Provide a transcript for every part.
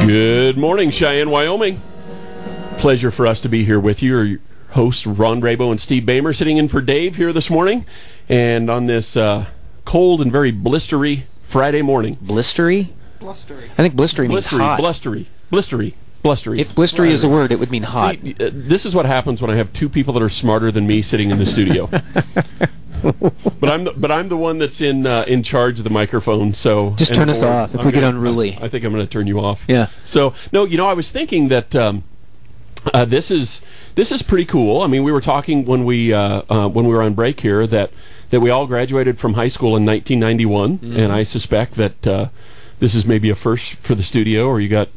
Good morning, Cheyenne, Wyoming. Pleasure for us to be here with you. Your hosts, Ron Rabo and Steve Bamer, sitting in for Dave here this morning. And on this cold and very blistery Friday morning. Blistery? Blustery. I think blistery means hot. Blustery. If blistery is a word, it would mean hot. See, this is what happens when I have two people that are smarter than me sitting in the studio. But I'm the one that's in charge of the microphone. So just turn us off if we get unruly. I think I'm going to turn you off. Yeah. So no, I was thinking that this is pretty cool. I mean, we were talking when we were on break here that we all graduated from high school in 1991, and I suspect that this is maybe a first for the studio, or you got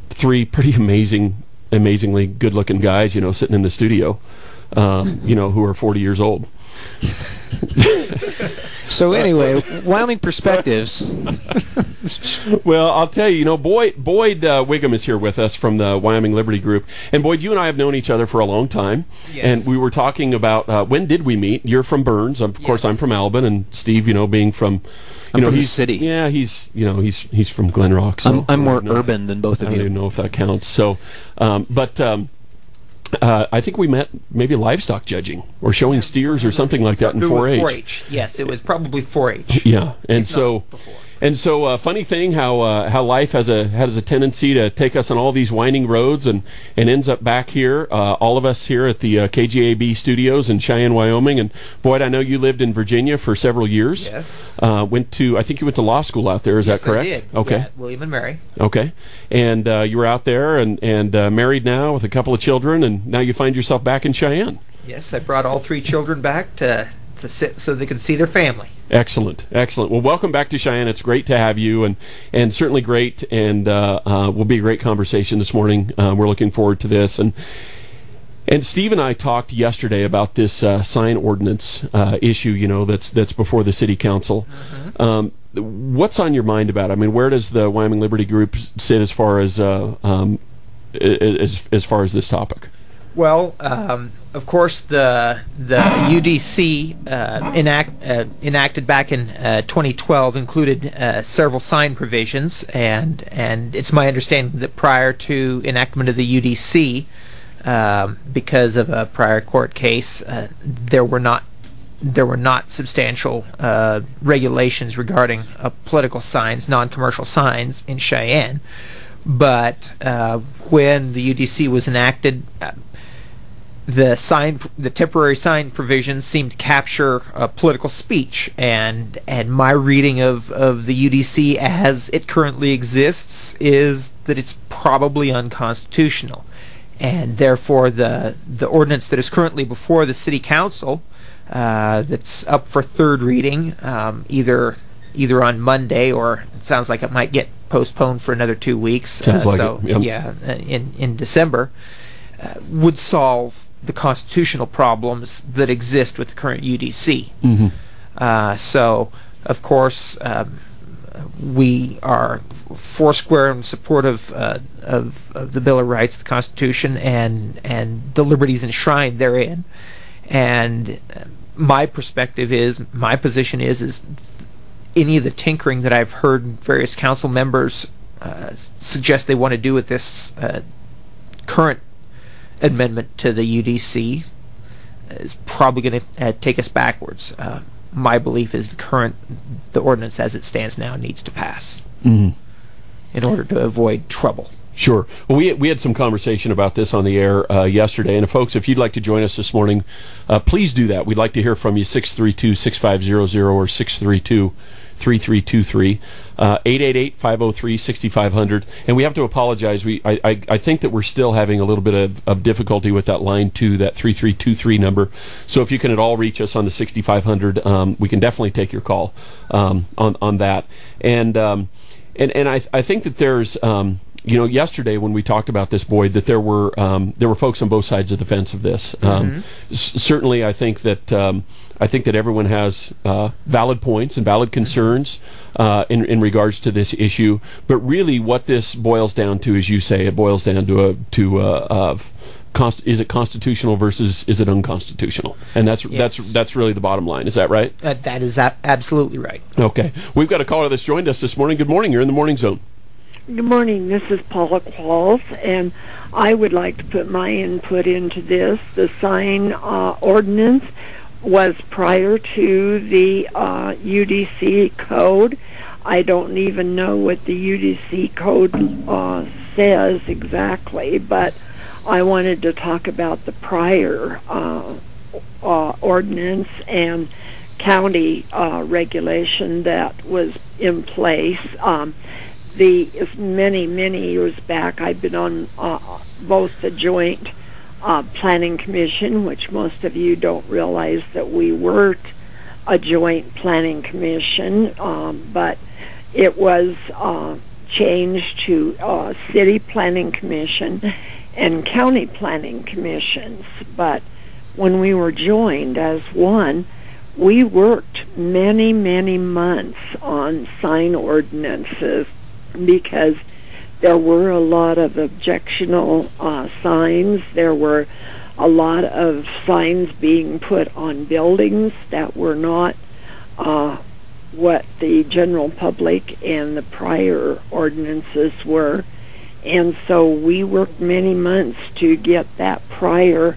three pretty amazingly good-looking guys, sitting in the studio, who are 40 years old. So anyway, Wyoming Perspectives. Well, I'll tell you, Boyd Wiggum is here with us from the Wyoming Liberty Group. And Boyd, you and I have known each other for a long time. Yes. And we were talking about when did we meet? You're from Burns. Of course, I'm from Albin. And Steve, being from... I'm from the he's city. Yeah, he's from Glen Rock. So I'm more urban than both of I you. don't even know if that counts. So, I think we met maybe livestock judging or showing steers or something like that in 4-H. 4-H. Yes, it was probably 4-H. Yeah, and so funny thing how life has a tendency to take us on all these winding roads and ends up back here, all of us here at the KGAB studios in Cheyenne, Wyoming. And Boyd, I know you lived in Virginia for several years. Yes. I think you went to law school out there. Is that correct? I did. Okay. Yeah, William and Mary. Okay. And you were out there and married now with a couple of children, and now you find yourself back in Cheyenne. Yes, I brought all three children back to sit so they could see their family. Excellent. Well, welcome back to Cheyenne. It's great to have you, and certainly great, and will be a great conversation this morning. We're looking forward to this. And Steve and I talked yesterday about this sign ordinance issue, that's before the city council. Mm-hmm. What's on your mind about it? I mean, where does the Wyoming Liberty Group sit as far as this topic? Well, of course, the UDC enacted back in 2012 included several sign provisions, and it's my understanding that prior to enactment of the UDC, because of a prior court case, there were not substantial regulations regarding political signs, non-commercial signs in Cheyenne. But when the UDC was enacted, the temporary sign provisions seemed to capture political speech, and my reading of the UDC as it currently exists is that it's probably unconstitutional, and therefore the ordinance that is currently before the city council, that's up for third reading, either on Monday, or it sounds like it might get postponed for another 2 weeks. Sounds like it. Yep. Yeah, in December, would solve the constitutional problems that exist with the current UDC. Mm-hmm. So, of course, we are foursquare in support of the Bill of Rights, the Constitution, and the liberties enshrined therein. And my position is any of the tinkering that I've heard various council members suggest they want to do with this current amendment to the UDC is probably going to take us backwards. My belief is the ordinance as it stands now needs to pass in order to avoid trouble. Sure. Well, we had some conversation about this on the air yesterday, and folks, if you'd like to join us this morning, please do that. We'd like to hear from you, 632-6500 or 632-3323, 888-503-6500. And we have to apologize. I think that we're still having a little bit of difficulty with that line 2, that 3323 number. So if you can at all reach us on the 6500, we can definitely take your call on that. And I think that there's yesterday when we talked about this, Boyd, that there were folks on both sides of the fence of this. Certainly, I think that everyone has valid points and valid concerns in regards to this issue. But really, what this boils down to, as you say, it boils down to is it constitutional versus is it unconstitutional? And that's really the bottom line. Is that right? That is absolutely right. Okay, we've got a caller that's joined us this morning. Good morning. You're in the morning zone. Good morning. This is Paula Qualls, and I would like to put my input into this. The sign ordinance was prior to the UDC code. I don't even know what the UDC code says exactly, but I wanted to talk about the prior ordinance and county regulation that was in place. Many years back, I've been on both the Joint Planning Commission, which most of you don't realize that we weren't a Joint Planning Commission, but it was changed to City Planning Commission and County Planning Commissions. But when we were joined as one, we worked many months on sign ordinances, because there were a lot of objectionable signs. There were a lot of signs being put on buildings that were not what the general public and the prior ordinances were. And so we worked many months to get that prior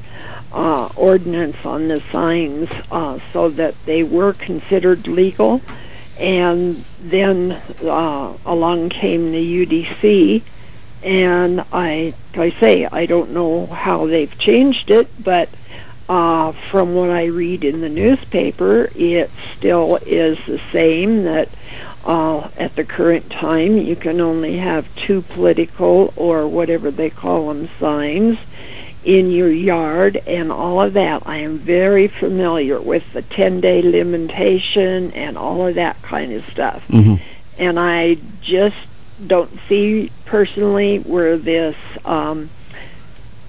ordinance on the signs so that they were considered legal. And then along came the UDC, and I don't know how they've changed it, but from what I read in the newspaper, it still is the same, that at the current time you can only have 2 political, or whatever they call them, signs in your yard, and all of that. I am very familiar with the 10-day limitation and all of that kind of stuff. Mm-hmm. And I just don't see personally where this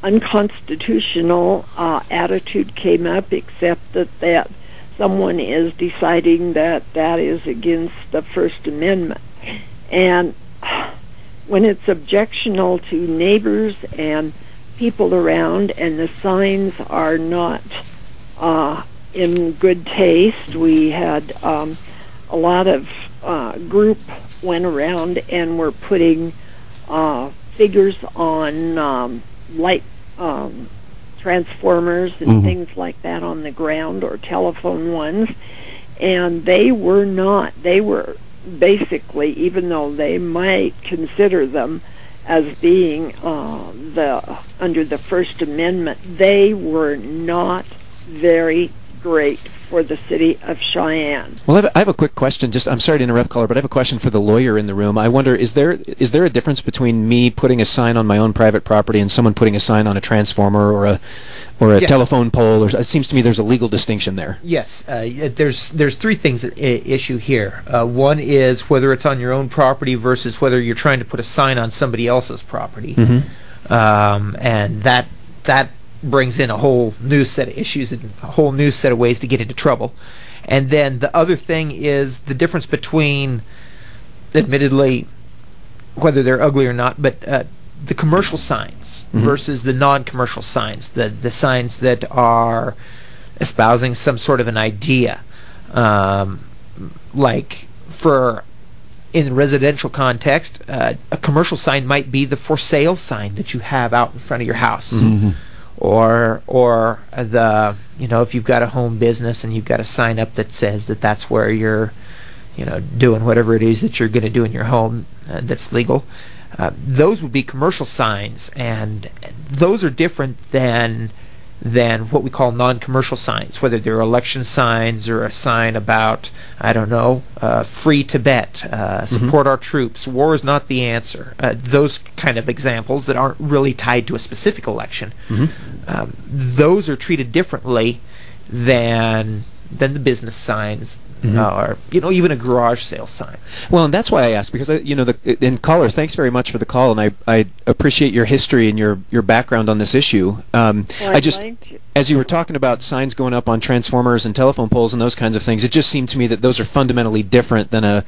unconstitutional attitude came up, except that someone is deciding that that is against the First Amendment. And when it's objectionable to neighbors and people around, and the signs are not in good taste. We had a lot of group went around and were putting figures on light transformers and things like that on the ground, or telephone ones, and they were basically, even though they might consider them as being under the First Amendment, they were not very great for the city of Cheyenne. Well, I have a quick question. I'm sorry to interrupt, caller, but I have a question for the lawyer in the room. I wonder, is there a difference between me putting a sign on my own private property and someone putting a sign on a transformer or a yes. telephone pole? It seems to me there's a legal distinction there. Yes, there's 3 things at issue here. One is whether it's on your own property versus whether you're trying to put a sign on somebody else's property, and that brings in a whole new set of issues and a whole new set of ways to get into trouble. And then the other thing is the difference between, admittedly, whether they're ugly or not, but the commercial signs versus the non-commercial signs, the signs that are espousing some sort of an idea, like in the residential context, a commercial sign might be the for sale sign that you have out in front of your house. Or the, if you've got a home business and you've got a sign up that says that that's where you're, doing whatever it is that you're going to do in your home that's legal. Those would be commercial signs, and those are different than what we call non-commercial signs, whether they're election signs or a sign about, I don't know, free Tibet, support our troops, war is not the answer. Those kind of examples that aren't really tied to a specific election. Those are treated differently than the business signs. Or even a garage sale sign. Well, and that's why I asked, because and caller, thanks very much for the call, and I appreciate your history and your background on this issue. As you were talking about signs going up on transformers and telephone poles and those kinds of things, it just seemed to me that those are fundamentally different than a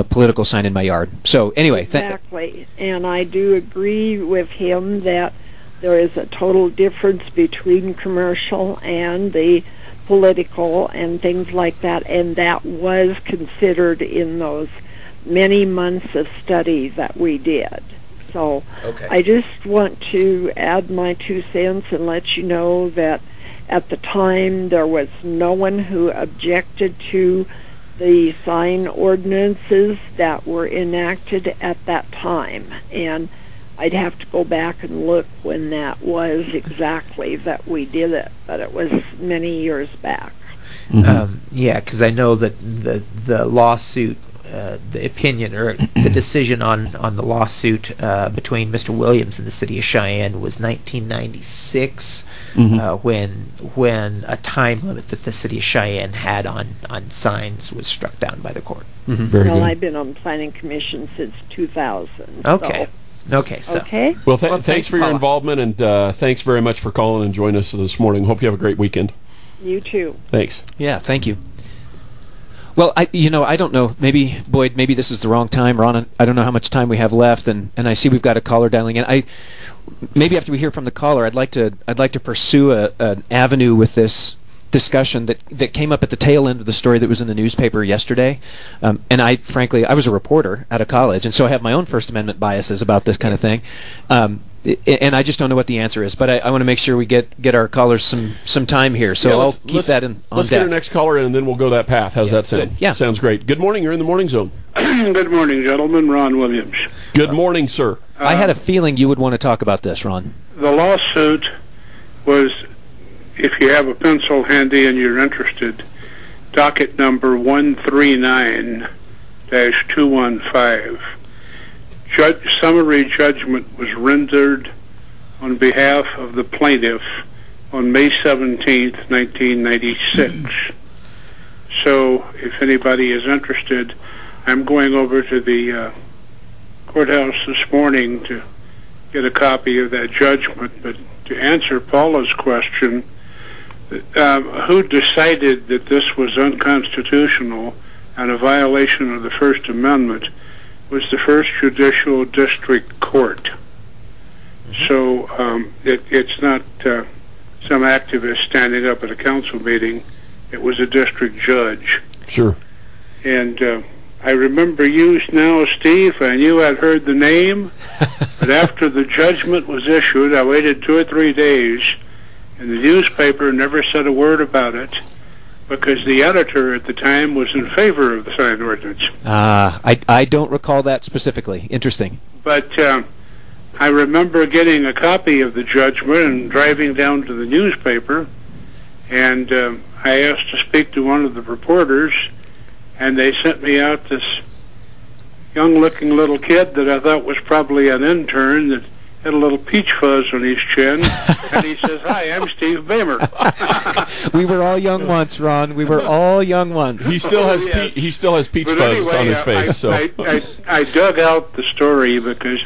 political sign in my yard. So anyway, exactly, and I do agree with him that there is a total difference between commercial and the political and things like that, and that was considered in those many months of study that we did. So Okay. I just want to add my 2 cents and let you know that at the time there was no one who objected to the sign ordinances that were enacted at that time. And I'd have to go back and look when that was exactly that we did it, but it was many years back. Yeah, because I know that the lawsuit, the opinion or the decision on the lawsuit between Mr. Williams and the city of Cheyenne was 1996, when a time limit that the city of Cheyenne had on signs was struck down by the court. Very Well, good. I've been on Planning Commission since 2000. Okay. Okay. So. Okay. Well, Well, thanks for your Paula. involvement, and thanks very much for calling and joining us this morning. Hope you have a great weekend. You too. Thanks. Yeah, thank you. Well, I don't know. Maybe, Boyd, maybe this is the wrong time. Ron, I don't know how much time we have left, and I see we've got a caller dialing in. Maybe after we hear from the caller, I'd like to pursue an avenue with this discussion that came up at the tail end of the story that was in the newspaper yesterday. And frankly, I was a reporter out of college, and so I have my own First Amendment biases about this kind of thing. And I just don't know what the answer is, but I want to make sure we get our callers some time here. So Yeah, I'll keep that on Let's deck. get our next caller in, and then we'll go that path. How's that sound? Good. Yeah. Sounds great. Good morning. You're in the morning zone. Good morning, gentlemen. Ron Williams. Good morning, sir. I had a feeling you would want to talk about this, Ron. The lawsuit was, if you have a pencil handy and you're interested, docket number 139-215. Summary judgment was rendered on behalf of the plaintiff on May 17th, 1996. So, if anybody is interested, I'm going over to the courthouse this morning to get a copy of that judgment. But to answer Paula's question, who decided that this was unconstitutional and a violation of the First Amendment was the First Judicial District Court. So it's not some activist standing up at a council meeting. It was a district judge. Sure. And I remember you now, Steve, and you had heard the name, but after the judgment was issued, I waited 2 or 3 days, and the newspaper never said a word about it, because the editor at the time was in favor of the sign ordinance. I don't recall that specifically. Interesting. But I remember getting a copy of the judgment and driving down to the newspaper, and I asked to speak to one of the reporters, and they sent me out this young-looking little kid that I thought was probably an intern that had a little peach fuzz on his chin, and he says, "Hi, I'm Steve Bamer." We were all young once, Ron. We were all young once. He still has Yeah. he still has peach But fuzz anyway, on his face. I dug out the story because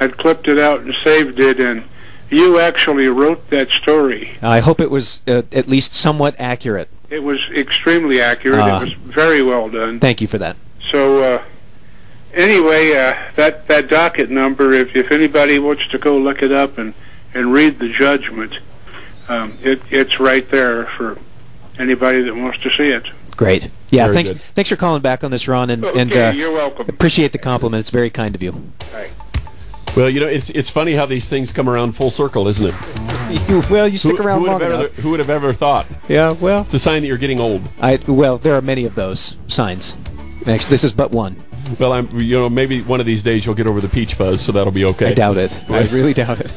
I'd clipped it out and saved it, and you actually wrote that story. I hope it was at least somewhat accurate. It was extremely accurate. It was very well done. Thank you for that. So anyway, that docket number, if anybody wants to go look it up and read the judgment, it's right there for anybody that wants to see it. Great. Yeah, Very thanks. good. Thanks for calling back on this, Ron, and You're welcome. appreciate the compliment. It's very kind of you. Right. Well, it's funny how these things come around full circle, isn't it? Well, you stick around who long would have enough. who would have ever thought? Yeah, well, It's a sign that you're getting old. well, there are many of those signs. Actually, this is but one. Well, maybe one of these days you'll get over the peach fuzz, so that'll be okay. I doubt it. I really doubt it.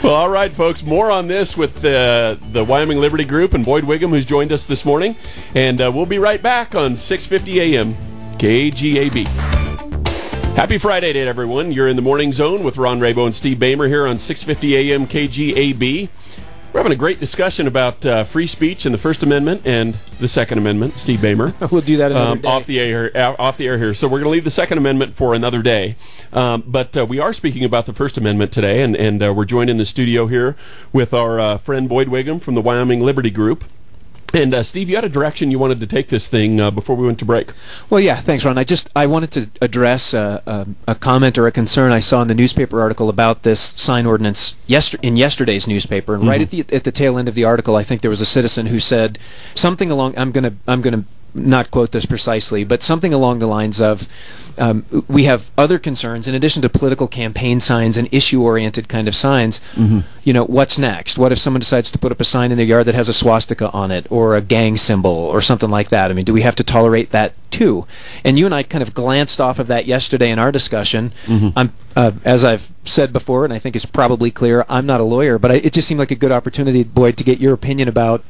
Well, all right, folks. More on this with the Wyoming Liberty Group and Boyd Wiggum, who's joined us this morning, and we'll be right back on 6:50 a.m. KGAB. Happy Friday to everyone. You're in the Morning Zone with Ron Rabo and Steve Bamer here on 6:50 a.m. KGAB. We're having a great discussion about free speech and the First Amendment and the Second Amendment. Steve Bamer. We'll do that another day. Off the air here. So we're going to leave the Second Amendment for another day. But we are speaking about the First Amendment today, and we're joined in the studio here with our friend Boyd Wiggum from the Wyoming Liberty Group. And Steve, you had a direction you wanted to take this thing before we went to break. Well, yeah, thanks, Ron. I wanted to address a comment or a concern I saw in the newspaper article about this sign ordinance in yesterday's newspaper. And right at the tail end of the article, I think there was a citizen who said something along. I'm gonna not quote this precisely, but something along the lines of, we have other concerns in addition to political campaign signs and issue-oriented kind of signs. What's next? What if someone decides to put up a sign in their yard that has a swastika on it, or a gang symbol, or something like that? I mean, do we have to tolerate that too? And you and I kind of glanced off of that yesterday in our discussion. As I've said before, and I think it's probably clear, I'm not a lawyer, but it just seemed like a good opportunity, Boyd, to get your opinion about,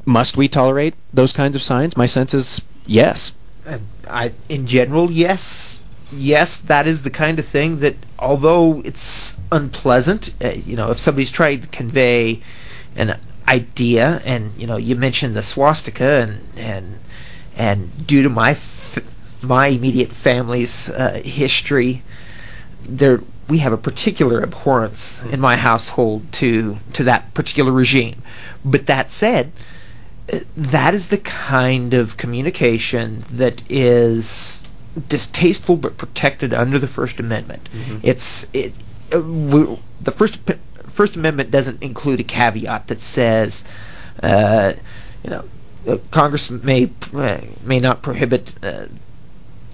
must we tolerate those kinds of signs? My sense is yes. In general, yes. Yes, that is the kind of thing that, although it's unpleasant, if somebody's trying to convey an idea, and you mentioned the swastika, and due to my immediate family's history, we have a particular abhorrence in my household to that particular regime. But that said, that is the kind of communication that is distasteful but protected under the First Amendment. The First Amendment doesn't include a caveat that says, Congress may not prohibit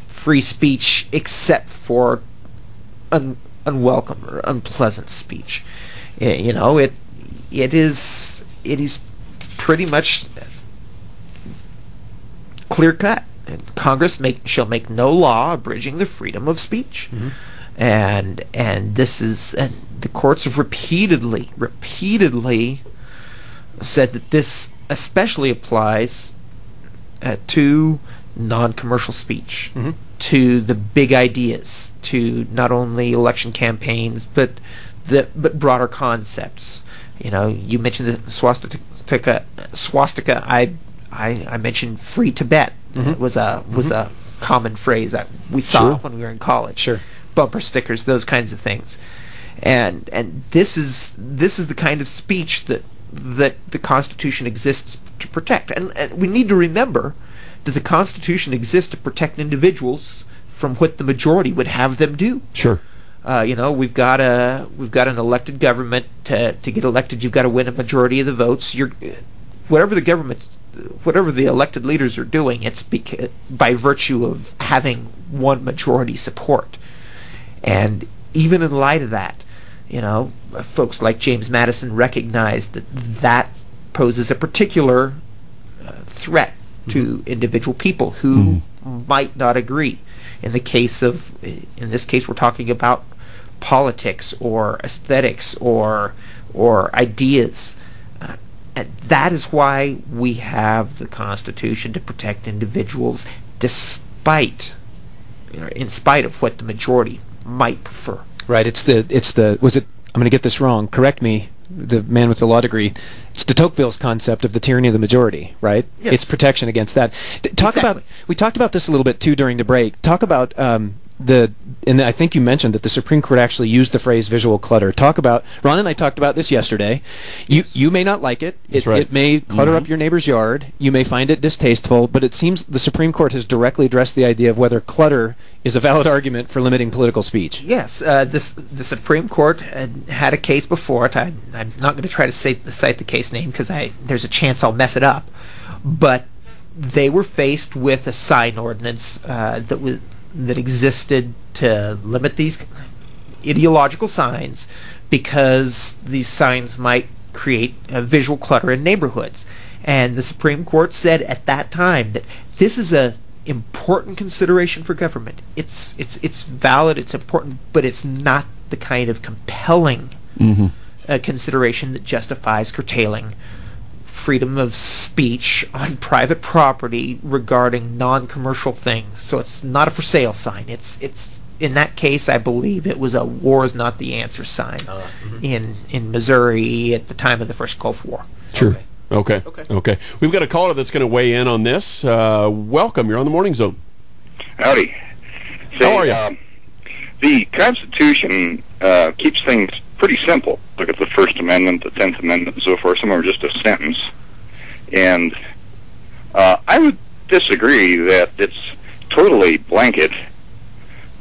free speech except for unwelcome or unpleasant speech. It is pretty much clear cut. Congress shall make no law abridging the freedom of speech, and the courts have repeatedly said that this especially applies to non-commercial speech, to the big ideas, to not only election campaigns but broader concepts. You mentioned the swastika. I mentioned free Tibet. It was a common phrase that we saw when we were in college. Sure. Bumper stickers, those kinds of things, and this is the kind of speech that the Constitution exists to protect, and we need to remember that the Constitution exists to protect individuals from what the majority would have them do. Sure. We've got an elected government. To get elected, you've got to win a majority of the votes. Whatever the elected leaders are doing, it's by virtue of having one majority support. And even in light of that, folks like James Madison recognized that poses a particular threat to individual people who might not agree. In this case, we're talking about politics or aesthetics or ideas. And that is why we have the Constitution, to protect individuals in spite of what the majority might prefer. Right. I'm going to get this wrong. Correct me, the man with the law degree. It's de Tocqueville's concept of the tyranny of the majority, right? Yes. It's protection against that. Exactly. We talked about this a little bit too during the break. Talk about and I think you mentioned that the Supreme Court actually used the phrase visual clutter. Ron and I talked about this yesterday. You may not like it. It may clutter up your neighbor's yard. You may find it distasteful, but it seems the Supreme Court has directly addressed the idea of whether clutter is a valid argument for limiting political speech. Yes, the Supreme Court had a case before it. I'm not going to try to cite the case name because there's a chance I'll mess it up. But they were faced with a sign ordinance that existed to limit these ideological signs because these signs might create a visual clutter in neighborhoods. And the Supreme Court said at that time that this is a important consideration for government. It's valid, it's important, but it's not the kind of compelling consideration that justifies curtailing freedom of speech on private property regarding non-commercial things. So it's not a for sale sign. It's in that case, I believe it was a war is not the answer sign in Missouri at the time of the first Gulf War. Sure. Okay. We've got a caller that's going to weigh in on this. Welcome. You're on the Morning Zone. Howdy. How are you? The Constitution keeps things pretty simple. Look at the First Amendment, the 10th Amendment, and so forth. Some are just a sentence. And I would disagree that it's totally blanket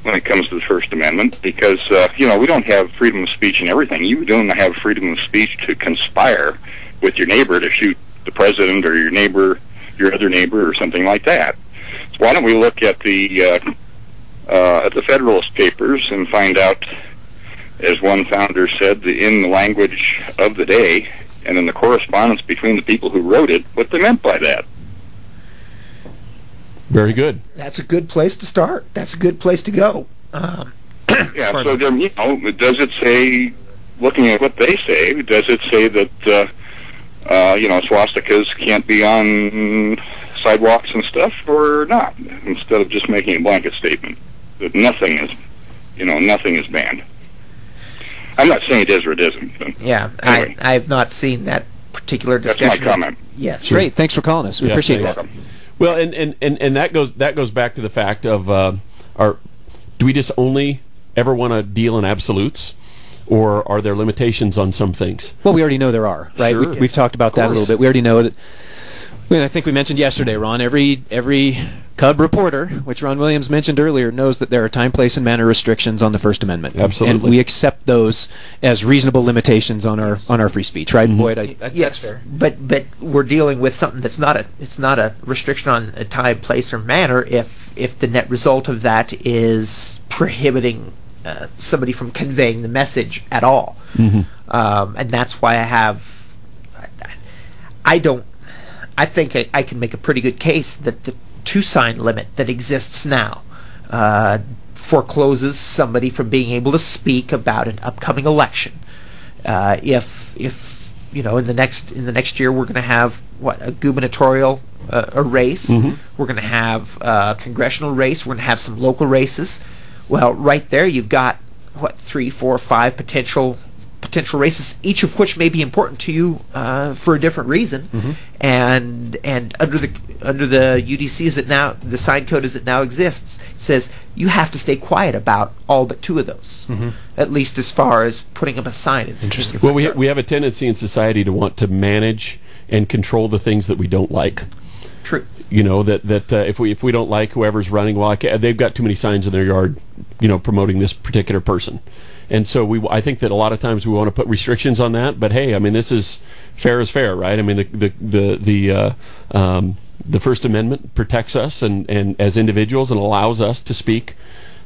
when it comes to the First Amendment because, we don't have freedom of speech in everything. You don't have freedom of speech to conspire with your neighbor to shoot the president or your neighbor your other neighbor or something like that. So why don't we look at the Federalist Papers and find out, as one founder said, in the language of the day and in the correspondence between the people who wrote it, what they meant by that. Very good. That's a good place to start. That's a good place to go. Yeah, so then, does it say, looking at what they say, does it say that, swastikas can't be on sidewalks and stuff, or not? Instead of just making a blanket statement that nothing is banned. I'm not saying it is or it isn't. But yeah, anyway. I have not seen that particular discussion. That's my comment. Yes. Great. Thanks for calling us. We appreciate that. Well, and that goes back to the fact of do we just only ever want to deal in absolutes, or are there limitations on some things? Well, we already know there are, right? Sure. We've talked about that a little bit. We already know that. I think we mentioned yesterday, Ron, every Cub reporter, which Ron Williams mentioned earlier, knows that there are time, place, and manner restrictions on the First Amendment. Absolutely. And we accept those as reasonable limitations on our free speech, right, Boyd? Yes, that's fair. But we're dealing with something that's not a restriction on a time, place, or manner if the net result of that is prohibiting somebody from conveying the message at all. Mm-hmm. And that's why I think I can make a pretty good case that the 2-sign limit that exists now forecloses somebody from being able to speak about an upcoming election. If in the next year we're going to have a gubernatorial a race, Mm-hmm. we're going to have a congressional race, we're going to have some local races. Well, right there you've got 3, 4, 5 potential races, each of which may be important to you for a different reason. Mm-hmm. And under the UDC as it now, the sign code as it now exists, it says you have to stay quiet about all but 2 of those, Mm-hmm. at least as far as putting up a sign. Interesting. Well, we have a tendency in society to want to manage and control the things that we don't like. True. That if we don't like whoever's running, they've got too many signs in their yard, promoting this particular person. And so I think that a lot of times we want to put restrictions on that. But hey, I mean, this is fair, right? I mean, the First Amendment protects us and as individuals and allows us to speak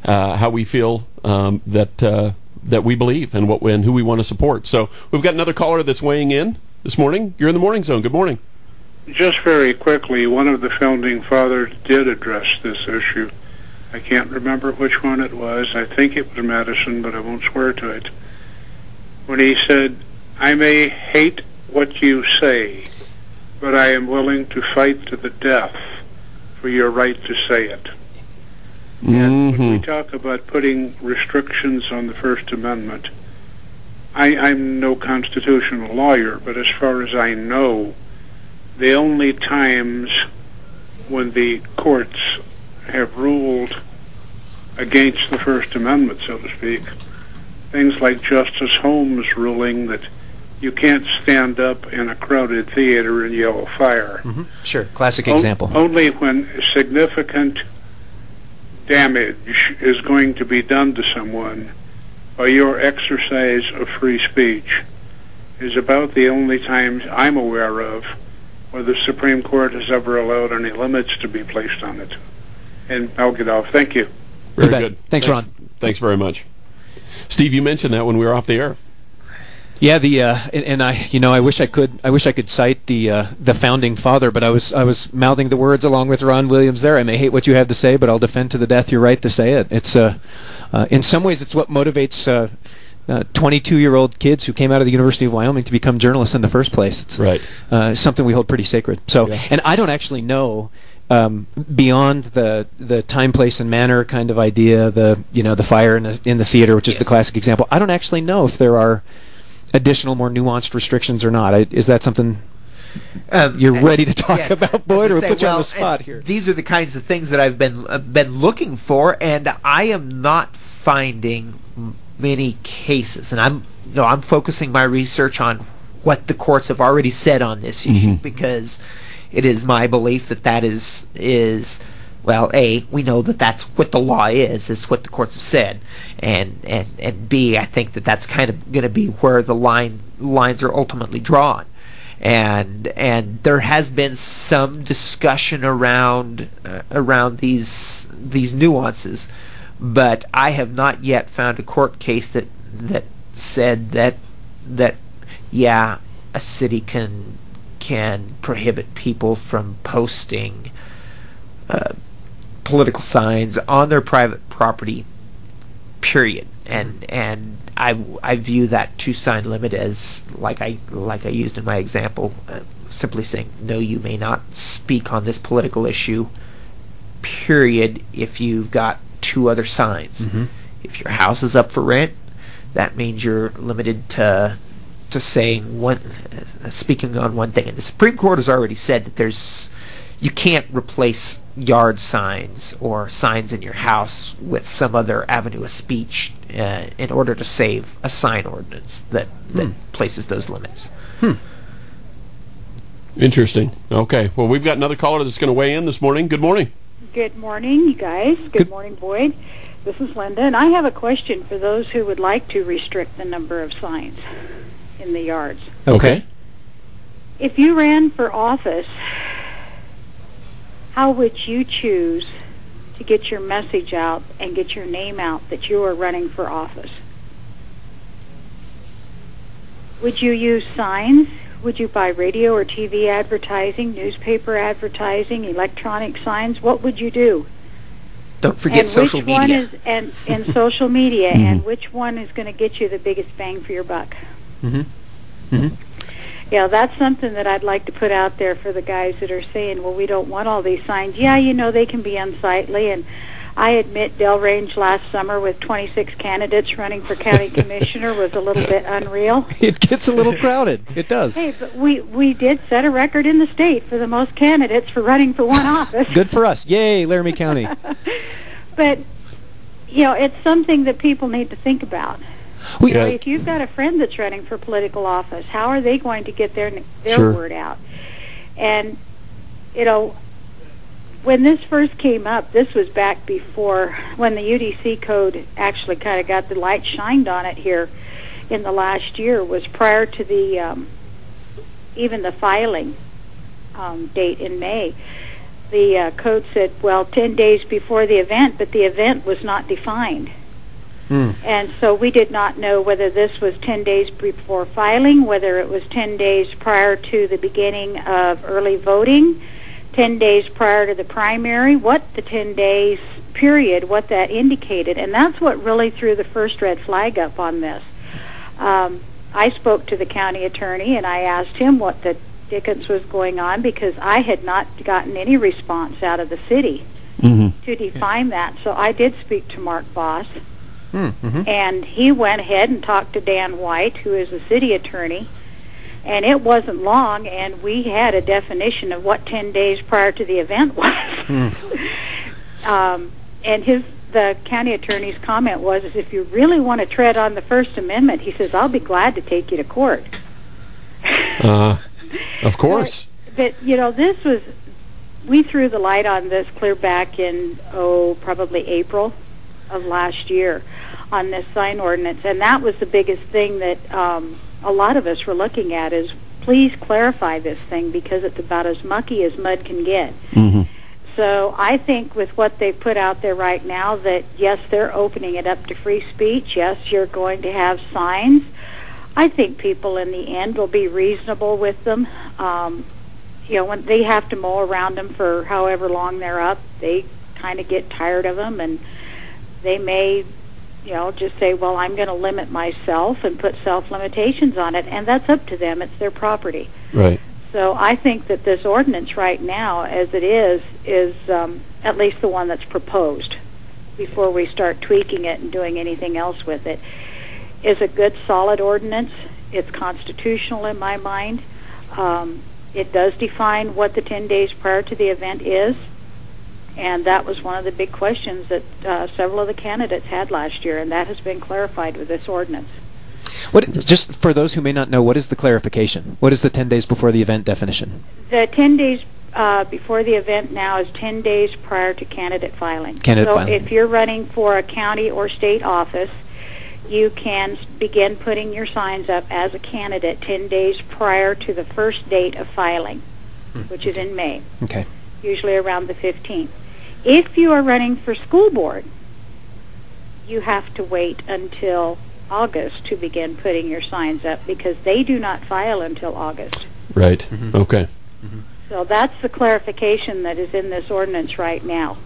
how we feel that we believe and who we want to support. So we've got another caller that's weighing in this morning. You're in the Morning Zone. Good morning. Just very quickly, one of the founding fathers did address this issue. I can't remember which one it was. I think it was Madison, but I won't swear to it. When he said, "I may hate what you say, but I am willing to fight to the death for your right to say it." And when we talk about putting restrictions on the First Amendment, I'm no constitutional lawyer, but as far as I know, the only times when the courts have ruled against the First Amendment, so to speak, things like Justice Holmes ruling that you can't stand up in a crowded theater and yell fire. Mm-hmm. Sure, classic example. Only when significant damage is going to be done to someone by your exercise of free speech is about the only times I'm aware of where the Supreme Court has ever allowed any limits to be placed on it. And I'll get off. Thank you. Very good. Thanks, Ron. Thanks very much. Steve, you mentioned that when we were off the air. Yeah, I wish I could cite the founding father, but I was mouthing the words along with Ron Williams there. I may hate what you have to say, but I'll defend to the death your right to say it. It's in some ways it's what motivates 22-year-old kids who came out of the University of Wyoming to become journalists in the first place. It's right. Something we hold pretty sacred. So, yeah. And I don't actually know. Beyond the time, place, and manner kind of idea, the fire in the theater, which is the classic example. I don't actually know if there are additional, more nuanced restrictions or not. Is that something you're ready to talk about, Boyd, or put you on the spot here? These are the kinds of things that I've been looking for, and I am not finding many cases. And I'm focusing my research on what the courts have already said on this issue, because it is my belief that is well, A, we know that that's what the law is what the courts have said, and B, I think that that's kind of going to be where the lines are ultimately drawn. and there has been some discussion around these nuances, but I have not yet found a court case that said that yeah, a city can prohibit people from posting political signs on their private property, period. And I view that 2-sign limit as, like I used in my example, simply saying, no, you may not speak on this political issue, period, if you've got 2 other signs. Mm-hmm. If your house is up for rent, that means you're limited to saying one, speaking on one thing. And the Supreme Court has already said that you can't replace yard signs or signs in your house with some other avenue of speech in order to save a sign ordinance that places those limits. Interesting. Okay. Well, we've got another caller that's going to weigh in this morning. Good morning. Good morning, you guys. Good morning, Boyd. This is Linda, and I have a question for those who would like to restrict the number of signs in the yards. Okay. If you ran for office, how would you choose to get your message out and get your name out that you are running for office? Would you use signs? Would you buy radio or TV advertising, newspaper advertising, electronic signs? What would you do? Don't forget social media. And social media, and which one is going to get you the biggest bang for your buck? Yeah, that's something that I'd like to put out there for the guys that are saying, well, we don't want all these signs. Yeah, they can be unsightly, and I admit Delrange last summer with 26 candidates running for county commissioner was a little bit unreal. It gets a little crowded. It does. Hey, but we did set a record in the state for the most candidates for running for one office. Good for us. Yay, Laramie County. But, it's something that people need to think about. If you've got a friend that's running for political office, how are they going to get their word out? And, when this first came up, this was back before when the UDC code actually kind of got the light shined on it here in the last year, was prior to the even the filing date in May. The code said, 10 days before the event, but the event was not defined. And so we did not know whether this was 10 days before filing, whether it was 10 days prior to the beginning of early voting, 10 days prior to the primary, what the 10 days period, what that indicated. And that's what really threw the first red flag up on this. I spoke to the county attorney, and I asked him what the dickens was going on, because I had not gotten any response out of the city to define that. So I did speak to Mark Voss. And he went ahead and talked to Dan White, who is the city attorney, and it wasn't long, and we had a definition of what 10 days prior to the event was. And the county attorney's comment was, if you really want to tread on the First Amendment, he says, I'll be glad to take you to court. Of course. But we threw the light on this clear back in, probably April of last year on this sign ordinance, and that was the biggest thing that a lot of us were looking at, is please clarify this thing, because it's about as mucky as mud can get. So I think with what they've put out there right now, that yes, they're opening it up to free speech, yes, you're going to have signs. I think people in the end will be reasonable with them. When they have to mow around them for however long they're up, they kind of get tired of them, and they may, just say, well, I'm going to limit myself and put self-limitations on it, and that's up to them. It's their property. Right. So I think that this ordinance right now, as it is at least the one that's proposed, before we start tweaking it and doing anything else with it, is a good, solid ordinance. It's constitutional in my mind. It does define what the 10 days prior to the event is. And that was one of the big questions that several of the candidates had last year, and that has been clarified with this ordinance. Just for those who may not know, what is the clarification? What is the 10 days before the event definition? The 10 days before the event now is 10 days prior to candidate filing. Filing. If you're running for a county or state office, you can begin putting your signs up as a candidate 10 days prior to the first date of filing, which is in May, Okay. usually around the 15th. If you are running for school board, you have to wait until August to begin putting your signs up because they do not file until August. Right. Okay. So that's the clarification that is in this ordinance right now.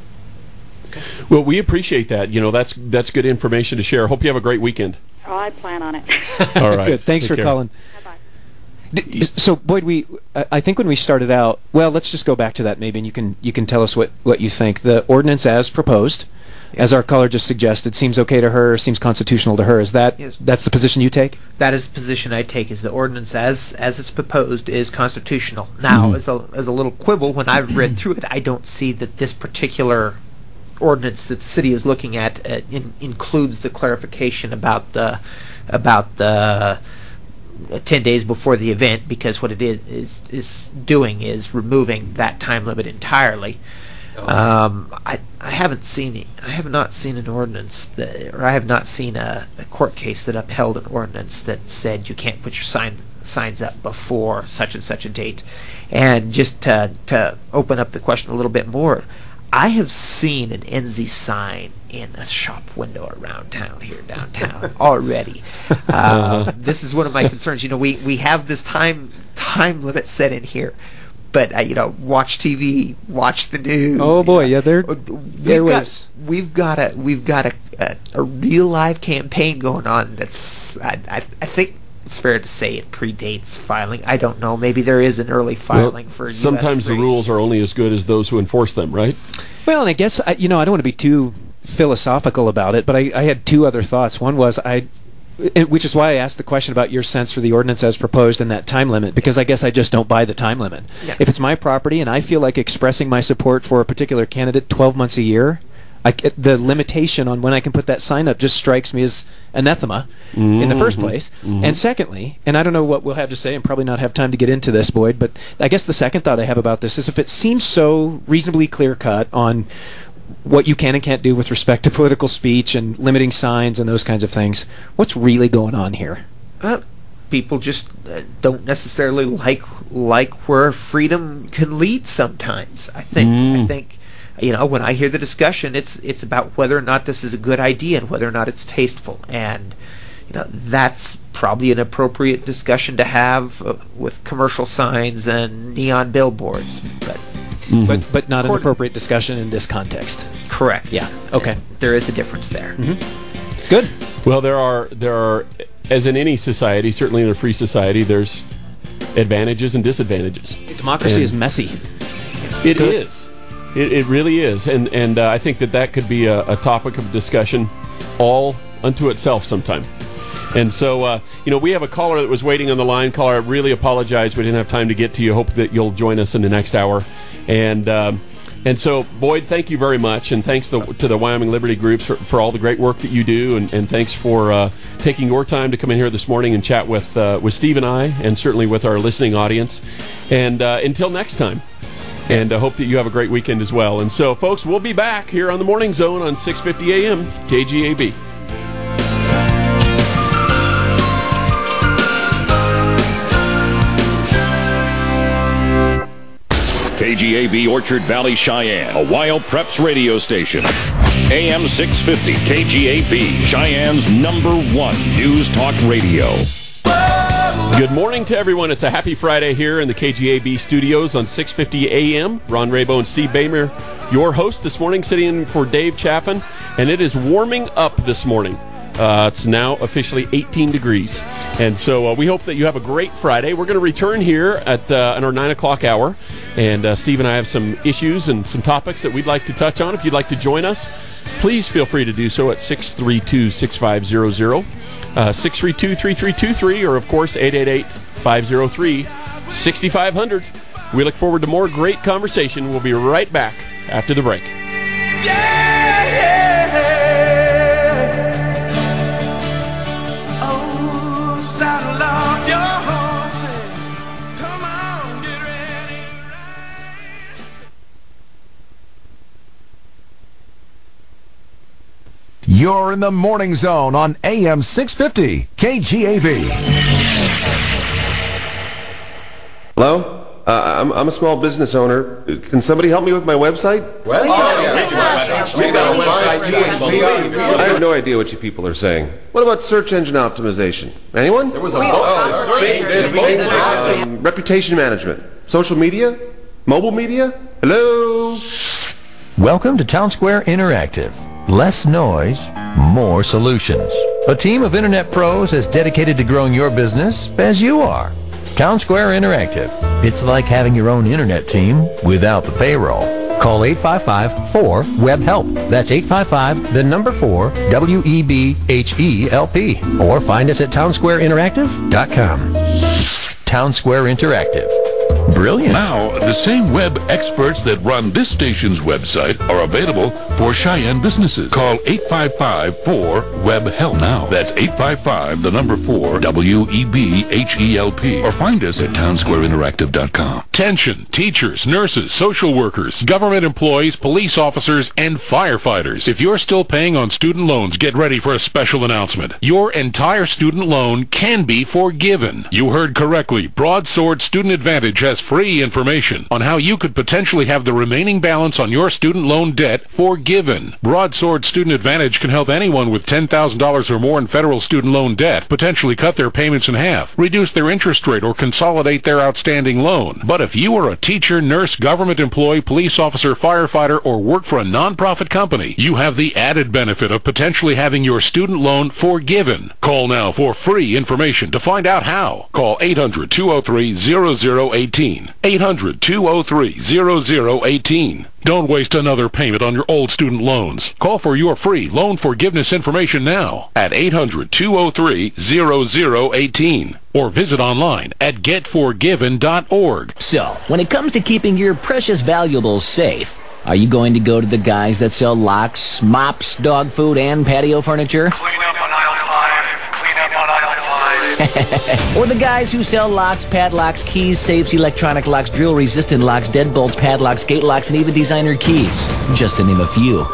Well, we appreciate that. You know, that's good information to share. Hope you have a great weekend. Oh, I plan on it. All right. Good. Thanks Take for care. calling. Bye-bye. So, Boyd, I think when we started out, well, let's just go back to that maybe, and you can tell us what you think. The ordinance as proposed, as our caller just suggested, seems okay to her, seems constitutional to her. Is that that's the position you take? That is the position I take. Is the ordinance as it's proposed is constitutional. Now, as a little quibble, when I've read through it, I don't see that this particular ordinance that the city is looking at includes the clarification about the 10 days before the event, because what it is doing is removing that time limit entirely. I have not seen an ordinance or I have not seen a court case that upheld an ordinance that said you can't put your signs up before such and such a date. And just to open up the question a little bit more, I have seen an NZ sign in a shop window around town here downtown already. This is one of my concerns. You know, we have this time limit set in here, but watch TV, watch the news. Oh boy, yeah, we've got a real live campaign going on. That's I think it's fair to say it predates filing. I don't know. Maybe there is an early filing for. Sometimes the rules are only as good as those who enforce them, right? Well, and I guess I don't want to be too philosophical about it, but I had two other thoughts. One was which is why I asked the question about your sense for the ordinance as proposed and that time limit, because I guess I just don't buy the time limit. Yeah. If it's my property and I feel like expressing my support for a particular candidate 12 months a year, the limitation on when I can put that sign up just strikes me as anathema in the first place. And secondly, and I don't know what we'll have to say and probably not have time to get into this, Boyd, but I guess the second thought I have about this is if it seems so reasonably clear-cut on what you can and can't do with respect to political speech and limiting signs and those kinds of things, what's really going on here? People just don't necessarily like where freedom can lead sometimes. I think when I hear the discussion, it's about whether or not this is a good idea and whether or not it's tasteful, and that's probably an appropriate discussion to have with commercial signs and neon billboards, but not an appropriate discussion in this context. Correct. Yeah. Okay. There is a difference there. Good. Well, there are, as in any society, certainly in a free society, there's advantages and disadvantages. Democracy is messy. It is. It really is, and I think that could be a topic of discussion all unto itself sometime. And so, we have a caller that was waiting on the line. Caller, I really apologize we didn't have time to get to you. Hope that you'll join us in the next hour. And so, Boyd, thank you very much, and thanks to the Wyoming Liberty Group for all the great work that you do, and thanks for taking your time to come in here this morning and chat with Steve and I, and certainly with our listening audience. And until next time. And I hope that you have a great weekend as well. And so, folks, we'll be back here on the Morning Zone on 650 AM KGAB. KGAB Orchard Valley, Cheyenne, a Wild Preps radio station. AM 650 KGAB, Cheyenne's #1 news talk radio. Good morning to everyone. It's a happy Friday here in the KGAB studios on 650 AM. Ron Rabo and Steve Bamer, your host this morning, sitting in for Dave Chaffin. And it is warming up this morning. It's now officially 18 degrees. And so we hope that you have a great Friday. We're going to return here at our 9 o'clock hour. And Steve and I have some issues and some topics that we'd like to touch on. If you'd like to join us, please feel free to do so at 632-6500. 632-3323, or of course 888-503-6500. We look forward to more great conversation. We'll be right back after the break. Oh, saddle up your horses. Come on, get ready to ride. You're in the Morning Zone on AM 650 KGAB. Hello? I'm a small business owner. Can somebody help me with my website? I have no idea what you people are saying. What about search engine optimization? Anyone? There was a reputation management. Social media? Mobile media? Hello? Welcome to Town Square Interactive. Less noise, more solutions. A team of internet pros as dedicated to growing your business as you are. Town Square Interactive. It's like having your own internet team without the payroll. Call 855-4-WEB-HELP. That's 855-4-WEBHELP. Or find us at townsquareinteractive.com. Town Square Interactive. Brilliant. Now, the same web experts that run this station's website are available for Cheyenne businesses. Call 855-4-WEB-HELP now. That's 855-4-WEBHELP. Or find us at townsquareinteractive.com. Attention, teachers, nurses, social workers, government employees, police officers, and firefighters. If you're still paying on student loans, get ready for a special announcement. Your entire student loan can be forgiven. You heard correctly. Broadsword Student Advantage has free information on how you could potentially have the remaining balance on your student loan debt forgiven. Broadsword Student Advantage can help anyone with $10,000 or more in federal student loan debt potentially cut their payments in half, reduce their interest rate, or consolidate their outstanding loan. But if you are a teacher, nurse, government employee, police officer, firefighter, or work for a nonprofit company, you have the added benefit of potentially having your student loan forgiven. Call now for free information to find out how. Call 800-203-0018. 800-203-0018. Don't waste another payment on your old student loans. Call for your free loan forgiveness information now at 800-203-0018 or visit online at getforgiven.org. So, when it comes to keeping your precious valuables safe, are you going to go to the guys that sell locks, mops, dog food, and patio furniture? Clean up on aisle 5. Clean up on aisle 5. Or the guys who sell locks, padlocks, keys, safes, electronic locks, drill-resistant locks, deadbolts, padlocks, gate locks, and even designer keys, just to name a few.